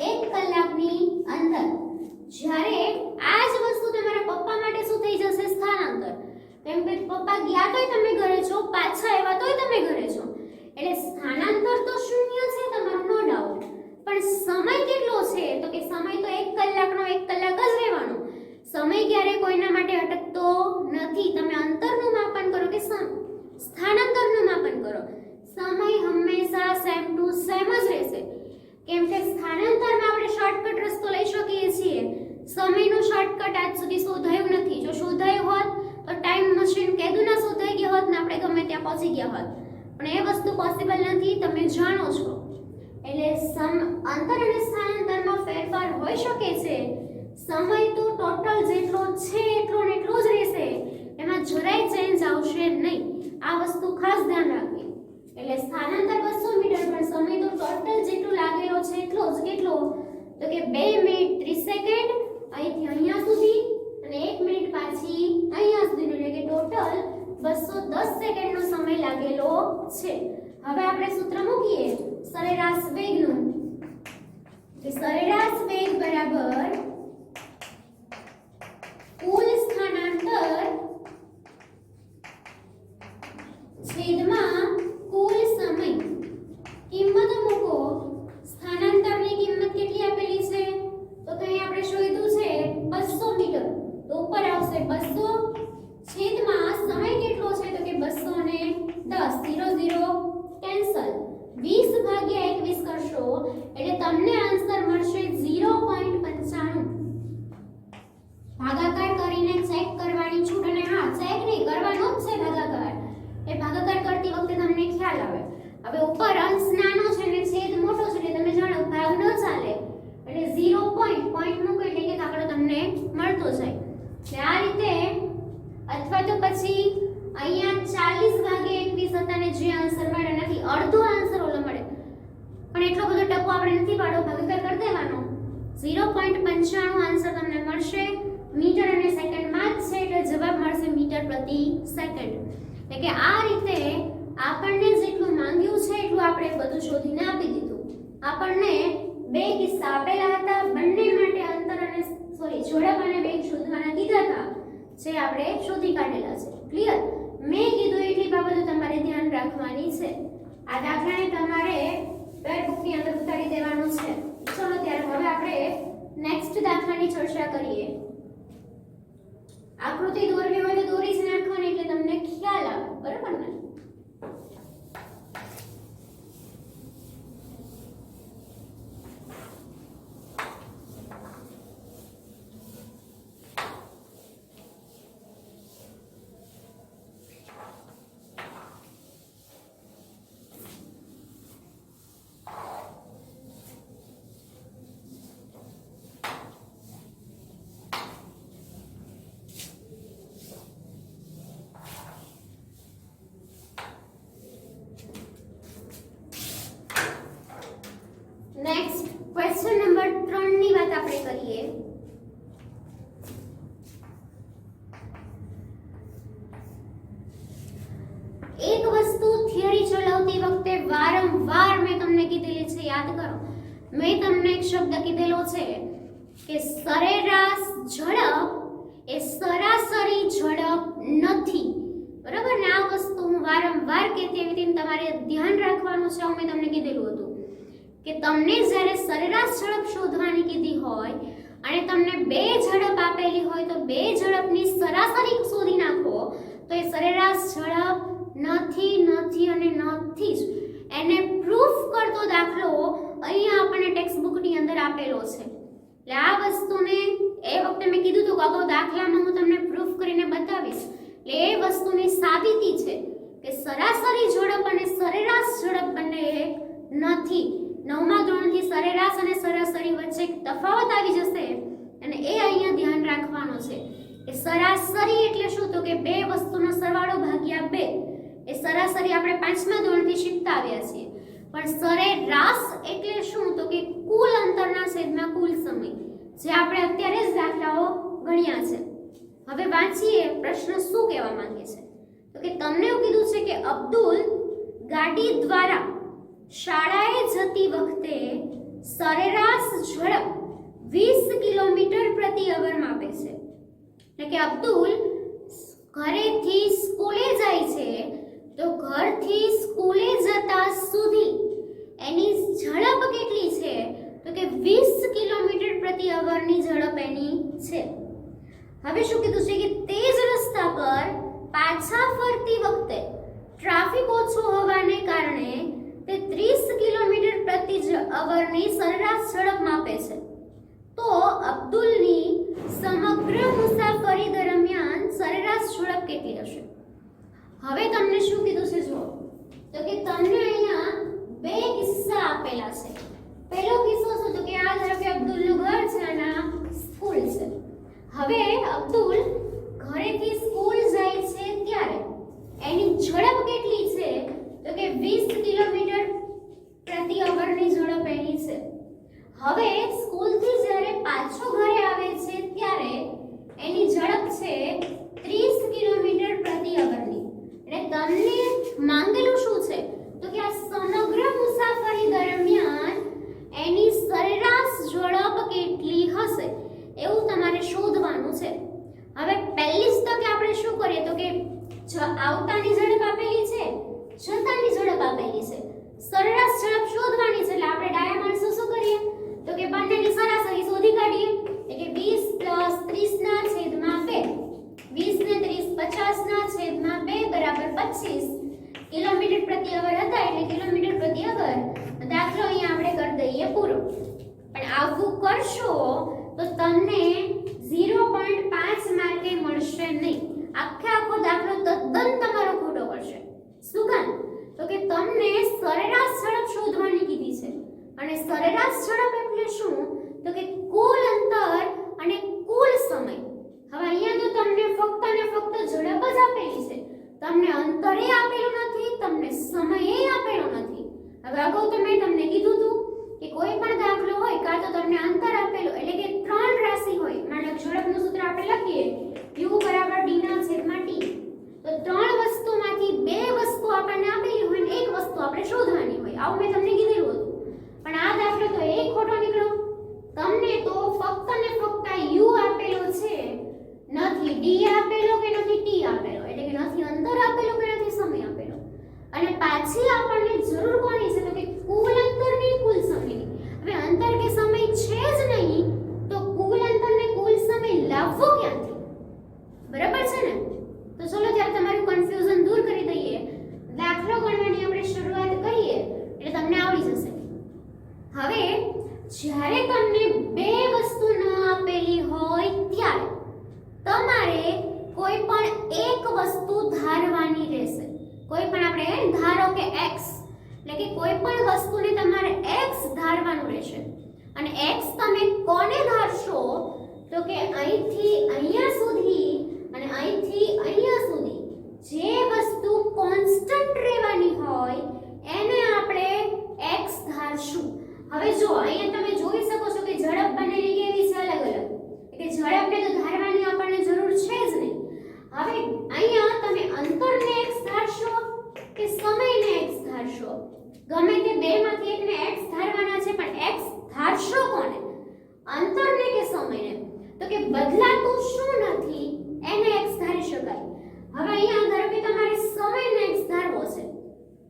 1 કલાકની અંદર. જ્યારે આ જ વસ્તુ તમારા પપ્પા માટે શું થઈ જશે? સ્થાનાંતર. કેમ કે પપ્પા ગયા તોય તમે ઘરે છો, પાછા આવ્યા તોય તમે ઘરે છો, એટલે સ્થાનાંતર તો શૂન્ય છે તમારું, નો ડાઉટ. પણ સમય કેટલો છે? તો કે સમય તો 1 કલાકનો 1 કલાક જ રહેવાનો. સમય ક્યારે કોઈના માટે અટકતો નથી. તમે અંતરનું માપન કરો કે સ્થાનાંતરનું માપન કરો, સમય હંમેશા સેમ ટુ સેમ જ રહેશે. કેમ કે સ્થાનાંતરમાં આપણે શોર્ટકટ રસ્તો લઈ શકીએ છીએ, સમયનું શોર્ટકટ આજ સુધી શોધાયું નથી. જો શોધાયું હોત તો ટાઈમ મશીન કેદુના શોધાઈ ગયા હોત ને આપણે ગમે ત્યાં પહોંચી ગયા હોત, પણ એ વસ્તુ પોસિબલ નથી, તમે જાણો છો. એટલે અંતર અને સ્થાનાંતરમાં ફેરફાર હોઈ શકે છે. સમય તો ટોટલ જેટલો છે એટલો ને એટલો જ રહેશે, એમાં જરાય ચેન્જ આવશે નહીં. આ વસ્તુ ખાસ ધ્યાન રાખવી. એટલે સ્થાનાંતર 200 મીટર, પણ સમય તો ટોટલ જેટલો લાગેલો છે એટલો જ. કેટલો? તો કે 2 મિનિટ 30 સેકન્ડ અહીંથી અહીંયા સુધી અને 1 મિનિટ પાછી અહીંયા સુધી, એટલે કે ટોટલ 210 સેકન્ડનો સમય લાગેલો છે. હવે આપણે સૂત્ર મૂકીએ સરેરાશ વેગનું. સરેરાશ વેગ બરાબર કુલ સ્થાનાંતર છેદમાં કુલ સમય. કિંમત મૂકો. સ્થાનાંતરની કિંમત કેટલી આપેલી છે? તો અહીં આપણે શોધ્યું છે 200 મીટર, તો ઉપર આવશે 200 છેદમાં સમય કેટલો છે? તો કે 210. 0 0 કેન્સલ. 20 ભાગ્યા 21 કરશો એટલે તમને આન્સર મળશે 0.95. ભાગાકાર કરીને ચેક કરવાની છૂટ, અને હા ચેક નહીં કરવાનો જ છે ભાગાકાર. એ ભાગાકાર કરતી વખતે તમને ખ્યાલ આવે. હવે ઉપર અંશ નાનો છે ને છેદ મોટો છે એટલે તમે જાણો ભાગ ન ચાલે, એટલે 0 પોઈન્ટ મૂકો એટલે કે આંકડો તમને મળતો જાય. એટલે આ રીતે, અથવા તો પછી અહીંયા 40 ભાગ્યા 21 હતા ને જે આન્સર મળે નથી, અડધો આન્સર ઓલો મળે, પણ એટલો બધો ટકો આપણે નથી પાડો, ભાગાકાર કરી દેવાનો. 0.95 આન્સર તમને મળશે. મીટર અને સેકન્ડમાં જ છે એટલે જવાબ મળશે મીટર પ્રતિ સેકન્ડ. એટલે કે આ રીતે આપણને જેટલું માંગ્યું છે એટલું આપણે બધું શોધીને આપી દીધું. આપણને 2 કિસ્સા આપેલા હતા, બંને માટે અંતર અને ઝડપ અને વેગ શોધવાના કીધા હતા, જે આપણે શોધી કાઢેલા છે. ક્લિયર? મેં કીધું એટલી બાબતો તમારે ધ્યાન રાખવાની છે. આ દાખલાને તમારે નોટબુકની અંદર ઉતારી દેવાનો છે. ચલો ત્યારે હવે આપણે નેક્સ્ટ દાખલાની ચર્ચા કરીએ. આકૃતિ દોરવી હોય તો દોરી જ નાખવાની એટલે તમને ખ્યાલ આવે, બરાબર ને? નેક્સ્ટ ક્વેશ્ચન નંબર 3 ની વાત આપણે કરીએ. એક વસ્તુ થિયરી ચલાવતી વખતે વારંવાર મેં તમને કીધેલી છે, યાદ કરો. મેં તમને એક શબ્દ કીધેલો છે કે સરેરાશ ઝડપ એ સરાસરી ઝડપ નથી, બરાબર ને? આ વસ્તુ હું વારંવાર કહેતી, એવી રીતે તમારે ધ્યાન રાખવાનું છે. મેં તમને કીધેલું હતું કે તમને જ્યારે સરેરાશ ઝડપ શોધવાની કીધી હોય અને તમને બે ઝડપ આપેલી હોય તો બે ઝડપની સરાસરી શોધી નાખો તો એ સરેરાશ ઝડપ નથી અને નથી જ. એને પ્રૂફ કરતો દાખલો અહીંયા આપણને ટેક્સ્ટ બુકની અંદર આપેલો છે. એટલે આ વસ્તુને એ વખતે મેં કીધું હતું કે અગાઉ દાખલામાં હું તમને પ્રૂફ કરીને બતાવીશ. એટલે એ વસ્તુની સાબિતી છે કે સરાસરી ઝડપ અને સરેરાશ ઝડપ બંને નથી. 9મા ધોરણથી સરેરાશ અને સરાસરી વચ્ચે તફાવત આવી જશે અને એ અહીંયા ધ્યાન રાખવાનો છે કે સરાસરી એટલે શું? તો કે બે વસ્તુનો સરવાળો ભાગ્યા બે. એ સરાસરી આપણે 5મા ધોરણથી શીખતા આવ્યા છીએ. પણ સરેરાશ એટલે શું? તો કે કુલ અંતરના છેદમાં કુલ સમય, જે આપણે અત્યારે જ દાખલાઓ ગણ્યા છે. હવે વાંચીએ પ્રશ્ન શું કહેવા માંગે છે. તો કે તમને એવું કીધું છે કે અબ્દુલ ગાડી દ્વારા શાળાએ જતી વખતે સરેરાશ ઝડપ 20 કિલોમીટર પ્રતિ અવર માપે છે. એટલે કે અબ્દુલ ઘરેથી સ્કૂલે જાય છે તો ઘરથી સ્કૂલે જતા સુધી એની ઝડપ કેટલી છે? તો કે 20 કિલોમીટર પ્રતિ અવરની ઝડપ એની છે. હવે શું કીધું છે કે તે જ રસ્તા પર પાછા ફરતી વખતે ટ્રાફિક ઓછો હોવાને કારણે તે 30 કિલોમીટર પ્રતિ અવરની સરેરાશ ઝડપ માપે છે. તો અબ્દુલની સમગ્ર મુસાફરી દરમિયાન સરેરાશ ઝડપ કેટલી હશે? હવે તમને શું કીધું છે જુઓ. તો કે તમને અહીંયા બે કિસ્સા આપેલા છે. પહેલો કિસ્સો શું? તો કે આ ધારો કે અબ્દુલનું ઘર છે અને આ સ્કૂલ છે. હવે અબ્દુલ ઘરેથી સ્કૂલ જાય છે ત્યારે એની ઝડપ કેટલી છે? તો કે 20 કિલોમીટર પ્રતિ અવરની ઝડપ એની છે. હવે સ્કૂલથી જ્યારે પાછો ઘરે આવે છે ત્યારે એની ઝડપ છે 30 કિલોમીટર પ્રતિ અવરની. એટલે તમને માંગેલું શું છે? તો કે આ સમગ્ર મુસાફરી દરમિયાન એની સરેરાશ ઝડપ કેટલી હશે એવું તમારે શોધવાનું છે. હવે પહેલી જ તકે આપણે શું કરીએ? તો કે આવતાની ઝડપ આપેલી છે, જતાની ઝડપ આપેલી છે, સરેરાશ ઝડપ શોધવાની છે. એટલે આપણે ડાયા માણસો શું કરીએ? તો કે બંનેની સરાસરી શોધી કાઢીએ. એટલે કે 20 + 30 ના છેદમાં 2, 20 ને 30 50 ના છેદમાં 2 બરાબર 25 કિલોમીટર પ્રતિ અવર હતા. એટલે કિલોમીટર પ્રતિ અવર દાખલો અહીંયા આપણે કરી દઈએ પૂરો. પણ આવું કરશો તો તમને 0.5 માર્કે મળશે નહીં. આખો દાખલો તદ્દન તમારો ખોટો પડશે. શું કામ? તો કે તમને સરેરાશ ઝડપ શોધવાની કીધી છે અને સરેરાશ ઝડપ એટલે શું? તો કે કુલ અંતર અને કુલ સમય. હવે અહીંયા તો તમને ફક્ત ને ફક્ત ઝડપ જ આપેલી છે. તમને અંતરે આપેલું નથી, તમને સમયે આપેલો નથી. હવે અગાઉ તો મેં તમને કીધું હતું કે કોઈ પણ દાખલો હોય કાં તો તમને અંતર આપેલું એટલે કે ત્રણ રાશિ હોય. માનો ઝડપનું સૂત્ર આપણે લખીએ u = d/t. તો ત્રણ વસ્તુમાંથી બે વસ્તુ આપણને આપેલી હોય ને એક વસ્તુ આપણે શોધવાની હોય. આવું મેં તમને કીધેલું હતું. પણ આ દાખલો તો એક ખોટો નીકળ્યો. તમને તો ફક્ત ને ફક્ત u આપેલો છે, નથી d આપેલો કે નથી t આપેલો. એટલે કે નથી અંતર આપેલો કે નથી સમય આપેલો. અને પાછી આપણને જરૂર કોની છે? તો કે કુલ અંતરની કુલ સમયની. હવે અંતર કે સમય છે જ નહીં તો કુલ અંતર ને કુલ સમય લાવવો ક્યાંથી? બરાબર છે ને? તો ચલો ત્યારે તમારું કન્ફ્યુઝન દૂર કરી દઈએ. દાખલો ગણવાની આપણે શરૂઆત કરીએ એટલે તમને આવડી જશે. હવે જ્યારે તમને બે વસ્તુ ન આપેલી હોય ત્યારે તમારે કોઈ પણ એક વસ્તુ ધારવાની રહેશે. કોઈ પણ આપણે ધારો કે x, એટલે કે કોઈ પણ વસ્તુને તમારે x ધારવાનું રહેશે. અને x તમે કોને ધારશો? તો કે અહીંથી અહીંયા સુધી અને અહીંથી અહીંયા સુધી જે વસ્તુ કોન્સ્ટન્ટ રહેવાની હોય એને આપણે x ધારશું. હવે જો અહીંયા તમે જોઈ શકો છો કે ઝડપ બંનેની કેવી છે? અલગ અલગ. એટલે ઝડપને તો ધારવાની આપણને જરૂર છે જ નહીં. હવે અહીંયા તમે અંતરને x ધારશો કે સમયને x ધારશો? ગમે તે બેમાંથી એકને x ધારવાના છે, પણ x ધારશો કોને? અંતરને કે સમયને? તો કે બદલાતું શું નથી એને x ધારી શકાય. હવે અહીંયા ધારો કે તમારે સમયને x ધારવો છે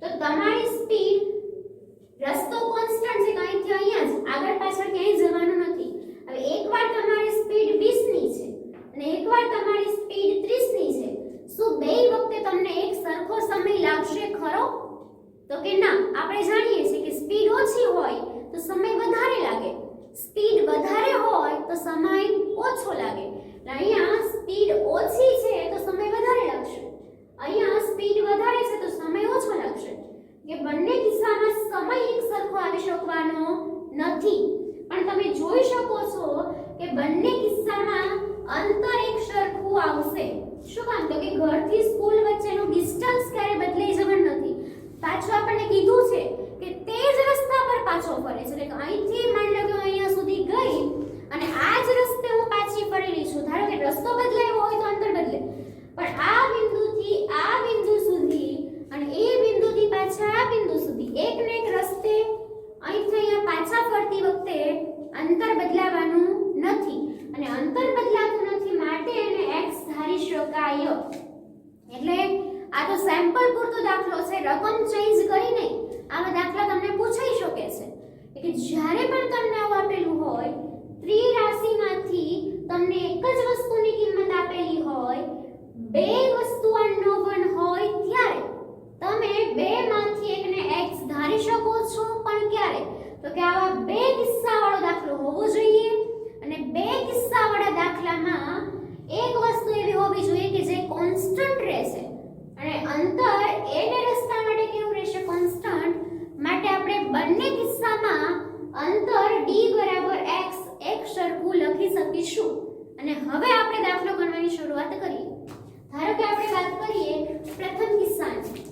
તો તમારી સ્પીડ રસ્તો કોન્સ્ટન્ટ છે, તો કે ના, આપણે જાણીએ છીએ કે સ્પીડ ઓછી હોય તો સમય વધારે લાગે, સ્પીડ વધારે હોય તો સમય ઓછો લાગે. અહીંયા સ્પીડ ઓછી છે તો સમય વધારે લાગશે, અહીંયા સ્પીડ વધારે છે તો સમય ઓછો લાગશે. કે બંને કિસ્સામાં સમય એક સરખો આવી શકવાનો નથી, પણ તમે જોઈ શકો છો કે બંને કિસ્સામાં અંતર એક સરખું આવશે. શું કામ? તો કે ઘરથી સ્કૂલ વચ્ચેનું ડિસ્ટન્સ ક્યારે બદલાઈ જવાનું નથી. પાછું આપણને કીધું છે કે તે જ રસ્તા પર પાછો ફરે છે, એટલે કે અહીંથી માની લો કે અહીંયા સુધી ગઈ અને આ જ રસ્તે હું પાછી ફરેલી છું. ધારો કે રસ્તો બદલાયો હોય તો અંતર બદલે, પણ આ બિંદુથી આ બિંદુ સુધી અને એ બિંદુથી પાછા આ બિંદુ સુધી એક ને એક રસ્તે અહીંથી અહીંયા પાછા ફરતી વખતે અંતર બદલાવાનું નથી, અને અંતર બદલાતું નથી માટે એને x ધારી શકાય. એટલે આ તો સેમ્પલ પૂરતો દાખલો છે, રકમ ચેન્જ કરી નહીં. આવા દાખલા તમને પૂછાઈ શકે છે કે જ્યારે પણ તમને આવું આપેલું હોય, ત્રિરાશિમાંથી તમને એક જ વસ્તુની કિંમત આપેલી હોય, બે વસ્તુ અનનોન હોય ત્યારે તમે બે માંથી એકને x ધારી શકો છો. પણ ક્યારે? તો કે આવા બે કિસ્સાવાળો દાખલો હોવો જોઈએ, અને બે કિસ્સાવાળા દાખલામાં એક વસ્તુ એવી હોવી જોઈએ કે જે કોન્સ્ટન્ટ રહેશે, અને અંતર એને રસ્તા માટે કેવું રહેશે? કોન્સ્ટન્ટ. માટે આપણે બંને કિસ્સામાં અંતર d x એક સરખું લખી શકીશું. અને હવે આપણે દાખલો ગણવાની શરૂઆત કરીએ. ધારો કે આપણે વાત કરીએ પ્રથમ કિસ્સાની.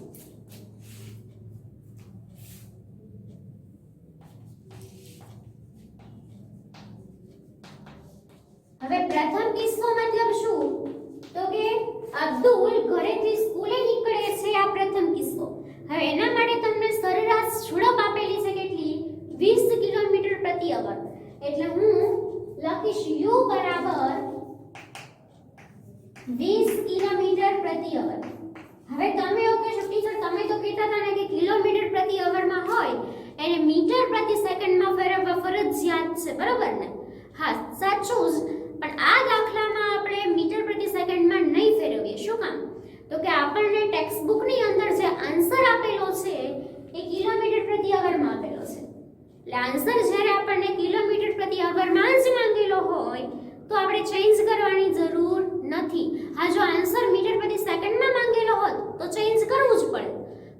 હવે પ્રથમ કિસ્સો મતલબ શું? તો કે અબ્દુલ ઘરેથી સ્કૂલે નીકળે છે, આ પ્રથમ કિસ્સો. હવે એના માટે તમને સરેરાશ ઝડપ આપેલી છે કેટલી? 20 કિલોમીટર પ્રતિ અવર. એટલે હું લખીશ u બરાબર 20 કિલોમીટર પ્રતિ અવર. હવે તમે એવું કહેશો ટીચર તમે તો કહેતા હતા ને કે કિલોમીટર પ્રતિ અવરમાં હોય એને મીટર પ્રતિ સેકન્ડમાં ફેરવવા ફરજિયાત છે, બરોબર ને? હા, સાચું જ. પણ આ દાખલામાં આપણે મીટર પ્રતિ સેકન્ડમાં નહીં ફેરવીએ. શું કામ? તો કે આપણને ટેક્સ્ટ બુકની અંદર જે આન્સર આપેલો છે એ કિલોમીટર પ્રતિ અવરમાં આપેલો છે. એટલે આન્સર જ્યારે આપણને કિલોમીટર પ્રતિ અવરમાં જ માંગેલો હોય તો આપણે ચેન્જ કરવાની જરૂર નથી. હા, જો આન્સર મીટર પ્રતિ સેકન્ડમાં માંગેલો હોત તો ચેન્જ કરવું જ પડે,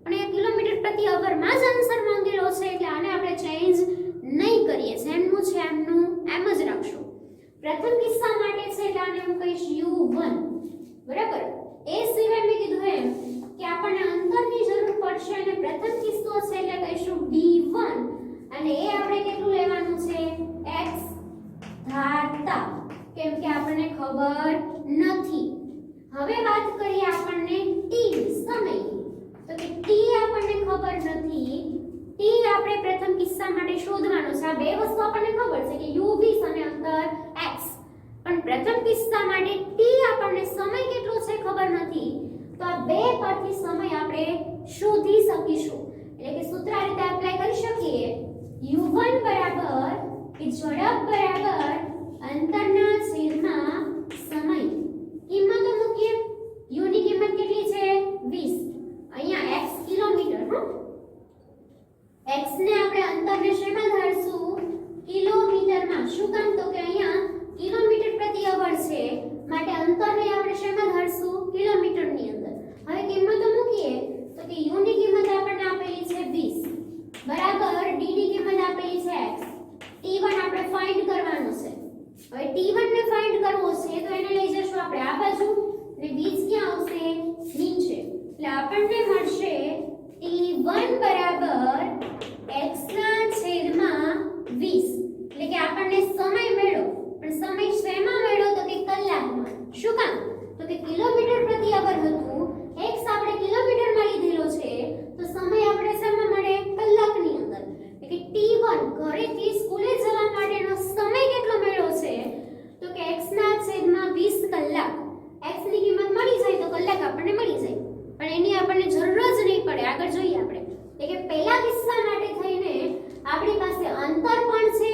પણ એ કિલોમીટર પ્રતિ અવરમાં જ આન્સર માંગેલો છે એટલે આને આપણે ચેન્જ નહીં કરીએ. જેમનું છે એમનું એમ જ રાખશું. પ્રથમ કિસ્સા માટે છે એટલે આને હું કહીશ u1, બરાબર? એ સિવાય મેં કીધું એમ કે આપણને અંતરની જરૂર પડશે અને પ્રથમ કિસ્સો છે એટલે કહીશું d1, અને એ આપણે કેટલું લેવાનું છે? x ધારતા, કેમ કે આપણને ખબર નથી. હવે વાત કરીએ આપણને t સમયની. તો કે t આપણને ખબર નથી. t આપણે પ્રથમ કિસ્સા માટે શોધવાનું છે. આ બે વસ્તુ આપણને ખબર છે કે u20 અને અંતર x, પણ પ્રથમ કિસ્સા માટે t આપણને સમય કેટલો છે ખબર નથી. તો આ બે પરથી સમય આપણે શોધી શકીશું. એટલે કે સૂત્ર આ રીતે એપ્લાય કરી શકીએ. u1 બરાબર કે ઝડપ બરાબર અંતરના છેદમાં સમય. કિંમતો મૂકીએ. u ની કિંમત કેટલી છે? 20. અહીંયા x કિલોમીટર. x ને આપણે અંતરને શેમાં ધારશું? કિલોમીટરમાં. શું કામ? તો કે અહીંયા કિલોમીટર પ્રતિ અવર છે માટે અંતરને આપણે શેમાં ધારશું? કિલોમીટરની અંદર. હવે કિંમતો મૂકીએ તો કે u ની કિંમત આપણને આપેલી છે 20 બરાબર d ની કિંમત આપેલી છે x. t1 આપણે ફાઇન્ડ કરવાનો છે. હવે t1 ને ફાઇન્ડ કરવો છે તો એને લઈ જશું આપણે આ બાજુ અને 20 ક્યાં આવશે? નીચે. એટલે આપણને મળશે t1 બરાબર x ના છેદમાં 20. એટલે કે આપણને સમય મળ્યો, પણ સમય શેમાં મળ્યો? તો કે કલાકમાં. શું કામ? તો કે કિલોમીટર પ્રતિ અવર હતું, x આપણે કિલોમીટરમાં લીધેલો છે, તો સમય આપણે શેમાં મળે? કલાકની અંદર. એટલે કે t1 ઘરેથી સ્કૂલે જવા માટેનો સમય કેટલો મળ્યો છે? તો કે x ના છેદમાં 20 કલાક. x ની કિંમત મળી જાય તો કલાક આપણને મળી જાય, પણ એની આપણને જરૂર જ નહીં પડે. આગળ જોઈએ આપણે. એટલે કે પહેલા કિસ્સા માટે થઈને આપણી પાસે અંતર પણ છે,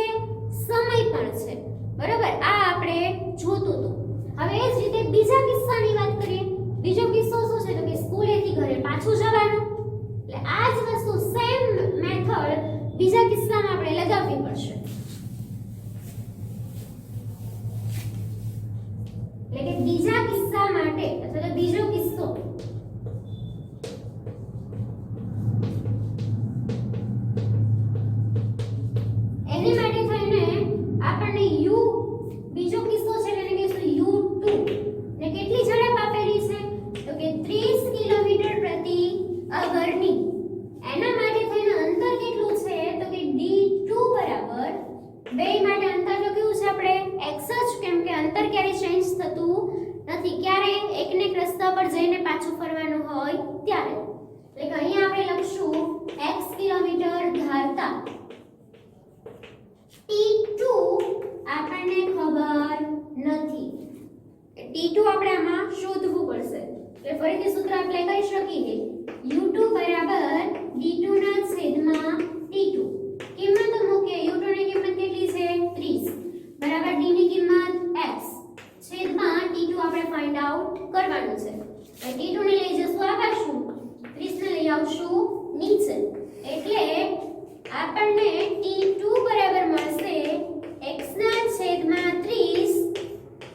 સમય પણ છે, બરાબર? આ આપણે જોતું હતું. હવે એ જ રીતે બીજા કિસ્સાની વાત કરીએ. બીજો કિસ્સો શું છે? તો કે સ્કૂલેથી ઘરે પાછું જવાનું. એટલે આ જ વસ્તુ બીજા કિસ્સામાં આપણે લગાવવી પડશે. એટલે કે બીજા કિસ્સા માટે અથવા તો બીજો કિસ્સો એની માટે થઈને આપણને u બીજો કિસ્સો છે એને કહીશું u2 ને કેટલી ઝડપ આપેલી છે તો કે 30 કિલોમીટર પ્રતિ અવરની. એના માટે થઈને અંતર કેટલું છે તો કે d2 બરાબર બે માટે અંતર તો કેવું છે આપણે x જ, કેમ કે અંતર ક્યારે ચેન્જ થતું નથી, ક્યારે એકને એક રસ્તા પર જઈને પાછું ફરવાનું હોય ત્યારે. એટલે કે અહીંયા આપણે લખશું x કિલોમીટર ધારતા t2 આપણને ખબર નથી. t2 આપણે આમાં શોધવું પડશે. એટલે ફરીથી સૂત્ર એપ્લાય કરી શકીએ u2 બરાબર d2 ના છેદમાં t2. કિંમત મૂકીએ u2 ની કિંમત કેટલી છે 30 બરાબર d ની કિંમત x છેદમાં t2 આપણે ફાઇન્ડ આઉટ કરવાનું છે. એટલે t2 ને લઈ જશું આ બાજુ, 30 ને લઈ આવશું નીચે. એટલે આપણને t2 બરાબર મળશે x ના છેદમાં 30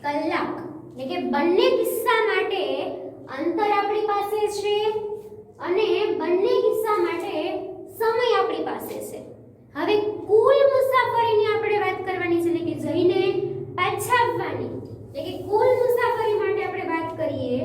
કલાક. એટલે કે બંને કિસ્સા માટે અંતર આપણી પાસે છે અને બંને કિસ્સા માટે સમય આપણી પાસે છે. હવે કુલ મુસાફરીની આપણે વાત કરવાની છે, એટલે કે જઈને પાછા આવવાની. એટલે કે કુલ મુસાફરી માટે આપણે વાત કરીએ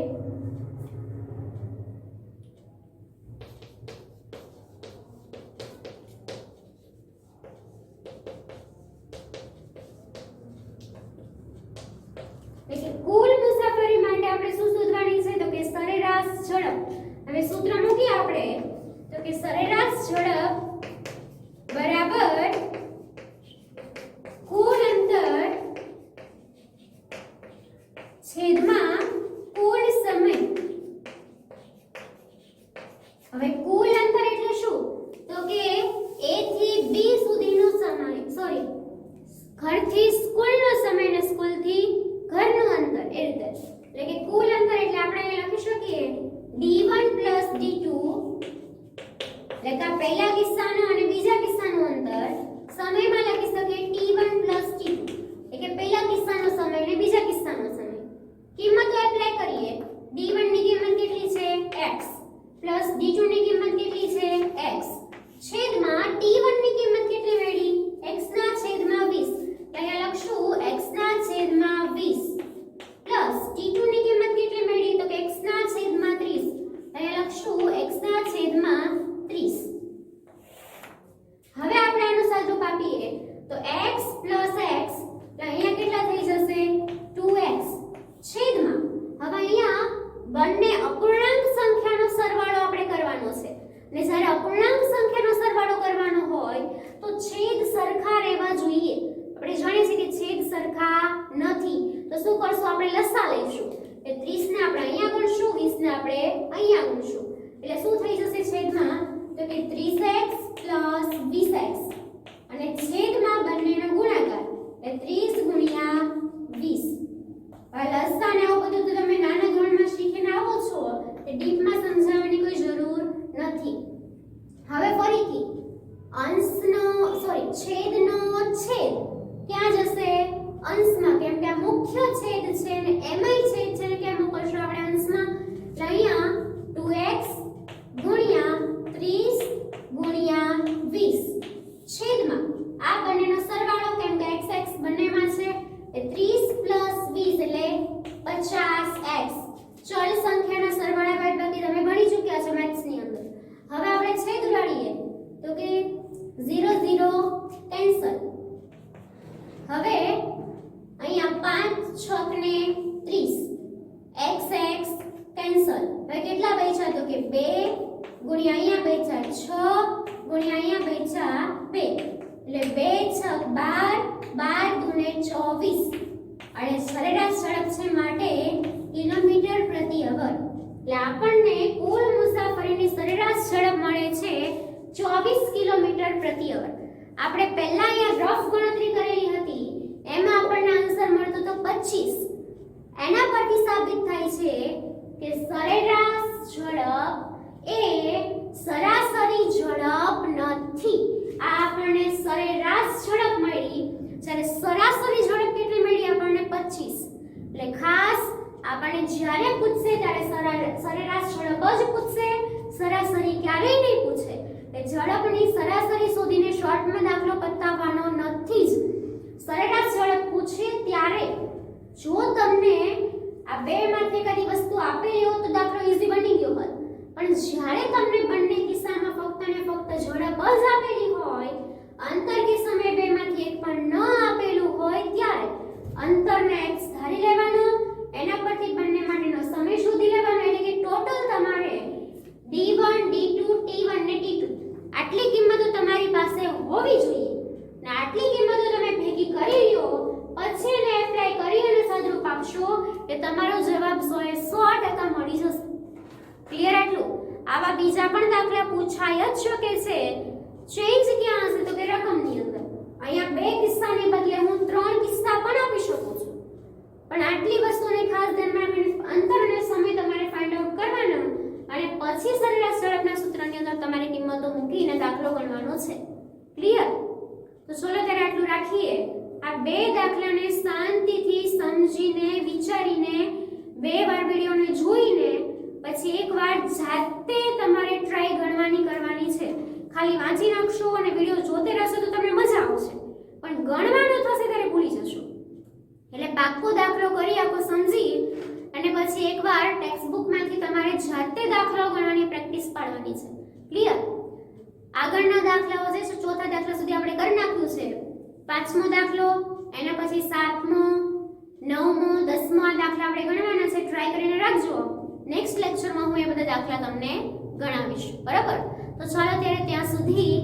એટલે કુલ મુસાફરી માટે આપણે શું શોધવાની છે તો કે સરેરાશ ઝડપ. હવે સૂત્ર મૂકીએ આપણે તો કે સરેરાશ ઝડપ બરાબર કુલ અંતર છેદમાં કુલ સમય. હવે કુલ અંતર એટલે શું તો કે a થી b સુધીનો સમય, ઘરથી સ્કૂલનો સમય ને સ્કૂલથી ઘરનું અંતર, એ રીતે. એટલે કે કુલ અંતર એટલે આપણે અહીં લખી શકીએ d1 d2 એટલે કે પહેલા કિસ્સાનો અને બીજા કિસ્સાનું અંતર સમયમાં લખી શકીએ t1 t2 એટલે કે પહેલા કિસ્સાનો સમય અને બીજા કિસ્સાનો સમય. કિંમતો એપ્લાય કરીએ d1 ની કિંમત કેટલી છે x d2 ની કિંમત કેટલી છે x છેદમાં t1 ની કિંમત કેટલી મળી x ના છેદમાં 20. અહીંયા લખશું x ના છેદમાં 20 t2 ની કિંમત કેટલી મળી તો કે x ના છેદમાં 30. અહીંયા લખશું x ના છેદમાં 30. હવે આપણે આનું સાદુરૂપ આપીએ તો x x અહીંયા કેટલા થઈ જશે 2x છેદમાં. હવે અહીંયા બંને અપૂર્ણાંક સંખ્યાનો સરવાળો આપણે કરવાનો છે, અને જ્યારે અપૂર્ણાંક સંખ્યાનો સરવાળો કરવાનો હોય તો છેદ સરખા રહેવા જોઈએ. આપણે જાણીએ છીએ કે છેદ સરખા નથી તો શું કરશું આપણે લસા લઈશું. એટલે 30 ને આપણે અહીંયા ગુણશું, 20 ને આપણે અહીંયા ગુણશું. એટલે શું થઈ જશે છેદમાં તો કે 30x 20x અને છેદમાં બંનેનો ગુણાકાર એટલે 30 ગુણ્યા 20. હવે લસા ને આવું બધું તો તમે નાના ધોરણમાં શીખીને આવો છો, એ ડીપમાં સમજાવવાની કોઈ જરૂર નથી. હવે ફરીથી છેદનો છેદ ક્યાં જશે અંશમાં, કેમ કે આ મુખ્ય છેદ છે અને એમાંય છેદ છે એટલે ક્યાં મોકલશું આપણે અંશમાં. એટલે અહીંયા 2x ગુણ્યા 30 ગુણ્યા 20 છેદમાં આ બંનેનો સરવાળો, કેમ કે x x બંનેમાં છે એ 30 20 એટલે 50x. ચલ સંખ્યાના સરવાળા બાદબાકી તમે ભણી ચૂક્યા છો મેથ્સ ની અંદર. હવે આપણે છેદ ઉડાડીએ તો કે 0 0 કેન્સલ. હવે અહીંયા 5 6 ને 30 x x કેન્સલ. હવે કેટલા બચ્યા તો કે 2 ગુણ્યા અહીંયા બચ્યા 6 ગુણ્યા અહીંયા બચ્યા 2 એટલે 2 6 12 12 દુને 24 અને સરેરાશ ઝડપ છે માટે કિલોમીટર પ્રતિ અવર. એટલે આપણને કુલ મુસાફરીની સરેરાશ ઝડપ મળે છે 24 કિલોમીટર પ્રતિ અવર. આપણે પહેલા અહીંયા રફ ગણતરી કરેલી હતી એમાં આપણને આન્સર મળતો તો 25. એના પરથી સાબિત થાય છે કે સરેરાશ ઝડપ એ સરાસરી ઝડપ નથી. આ અને જ્યારે પૂછશે ત્યારે સરેરાશ ઝડપ જ પૂછશે, સરાસરી ક્યારેય નહીં પૂછે. એ ઝડપની સરાસરી શોધીને શોર્ટમાં દાખલો પતાવવાનો નથી જ. સરેરાશ ઝડપ પૂછે ત્યારે જો તમને આ બેમાંથી કદી વસ્તુ આપેલી હોત તો દાખલો ઈઝી બની ગયો હોત, પણ જ્યારે તમને બંને કિસ્સામાં ફક્ત ને ફક્ત ઝડપ જ આપેલી હોય, અંતર કે સમય બેમાંથી એક પણ ન આપેલું હોય, ત્યારે અંતરને x ધારી લેવાનો, એના પરથી બંને માટેનો સમય શોધી લેવાનો. એટલે કે ટોટલ તમારે d1 d2 t1 ને t2 આટલી કિંમતો તમારી પાસે હોવી જોઈએ ને આટલી કિંમતો તમે ભેગી કરી લ્યો, પછી એને એપ્લાય કરી અને સદરૂપ આપશો કે તમારો જવાબ 100% મળી જશે. ક્લિયર? આટલું. આવા બીજા પણ દાખલા પૂછાય જ શકે છે. ચેન્જ ક્યાં હશે તો કે રકમની અંદર. અહીંયા બે કિસ્સાને બદલે હું 3 કિસ્સા પણ આપી શકું છું, પણ આટલી વસ્તુને ખાસ ધ્યાનમાં રાખીને અંતર અને સમય તમારે ફાઇન્ડ આઉટ કરવાનો અને પછી સરેરાશ ઝડપના સૂત્રની અંદર તમારે કિંમતો મૂકીને દાખલો ગણવાનો છે. ક્લિયર? તો ચલો ત્યારે આટલું રાખીએ. આ બે દાખલાને શાંતિથી સમજીને વિચારીને બે વાર વિડિયોને જોઈને પછી એકવાર જાતે તમારે ટ્રાય ગણવાની કરવાની છે. ખાલી વાંચી નાખશો અને વિડિયો જોતે રહેશો તો તમને મજા આવશે, પણ ગણવાનું થશે ત્યારે ભૂલી જશો. એટલે પાક્કો દાખલો કરી આખો સમજી અને પછી એકવાર ટેક્સ્ટ બુકમાંથી તમારે જાતે દાખલો ગણવાની પ્રેક્ટિસ પાડવાની છે. ક્લિયર? આગળના દાખલાઓ છે ચોથા દાખલા સુધી આપણે કરી નાખ્યું છે. પાંચમો દાખલો, એના પછી સાતમો, નવમો, 10મો આ દાખલા આપણે ગણવાના છે. ટ્રાય કરીને રાખજો. નેક્સ્ટ લેક્ચરમાં હું એ બધા દાખલા તમને ગણાવીશ. બરાબર? તો ચાલો ત્યારે ત્યાં સુધી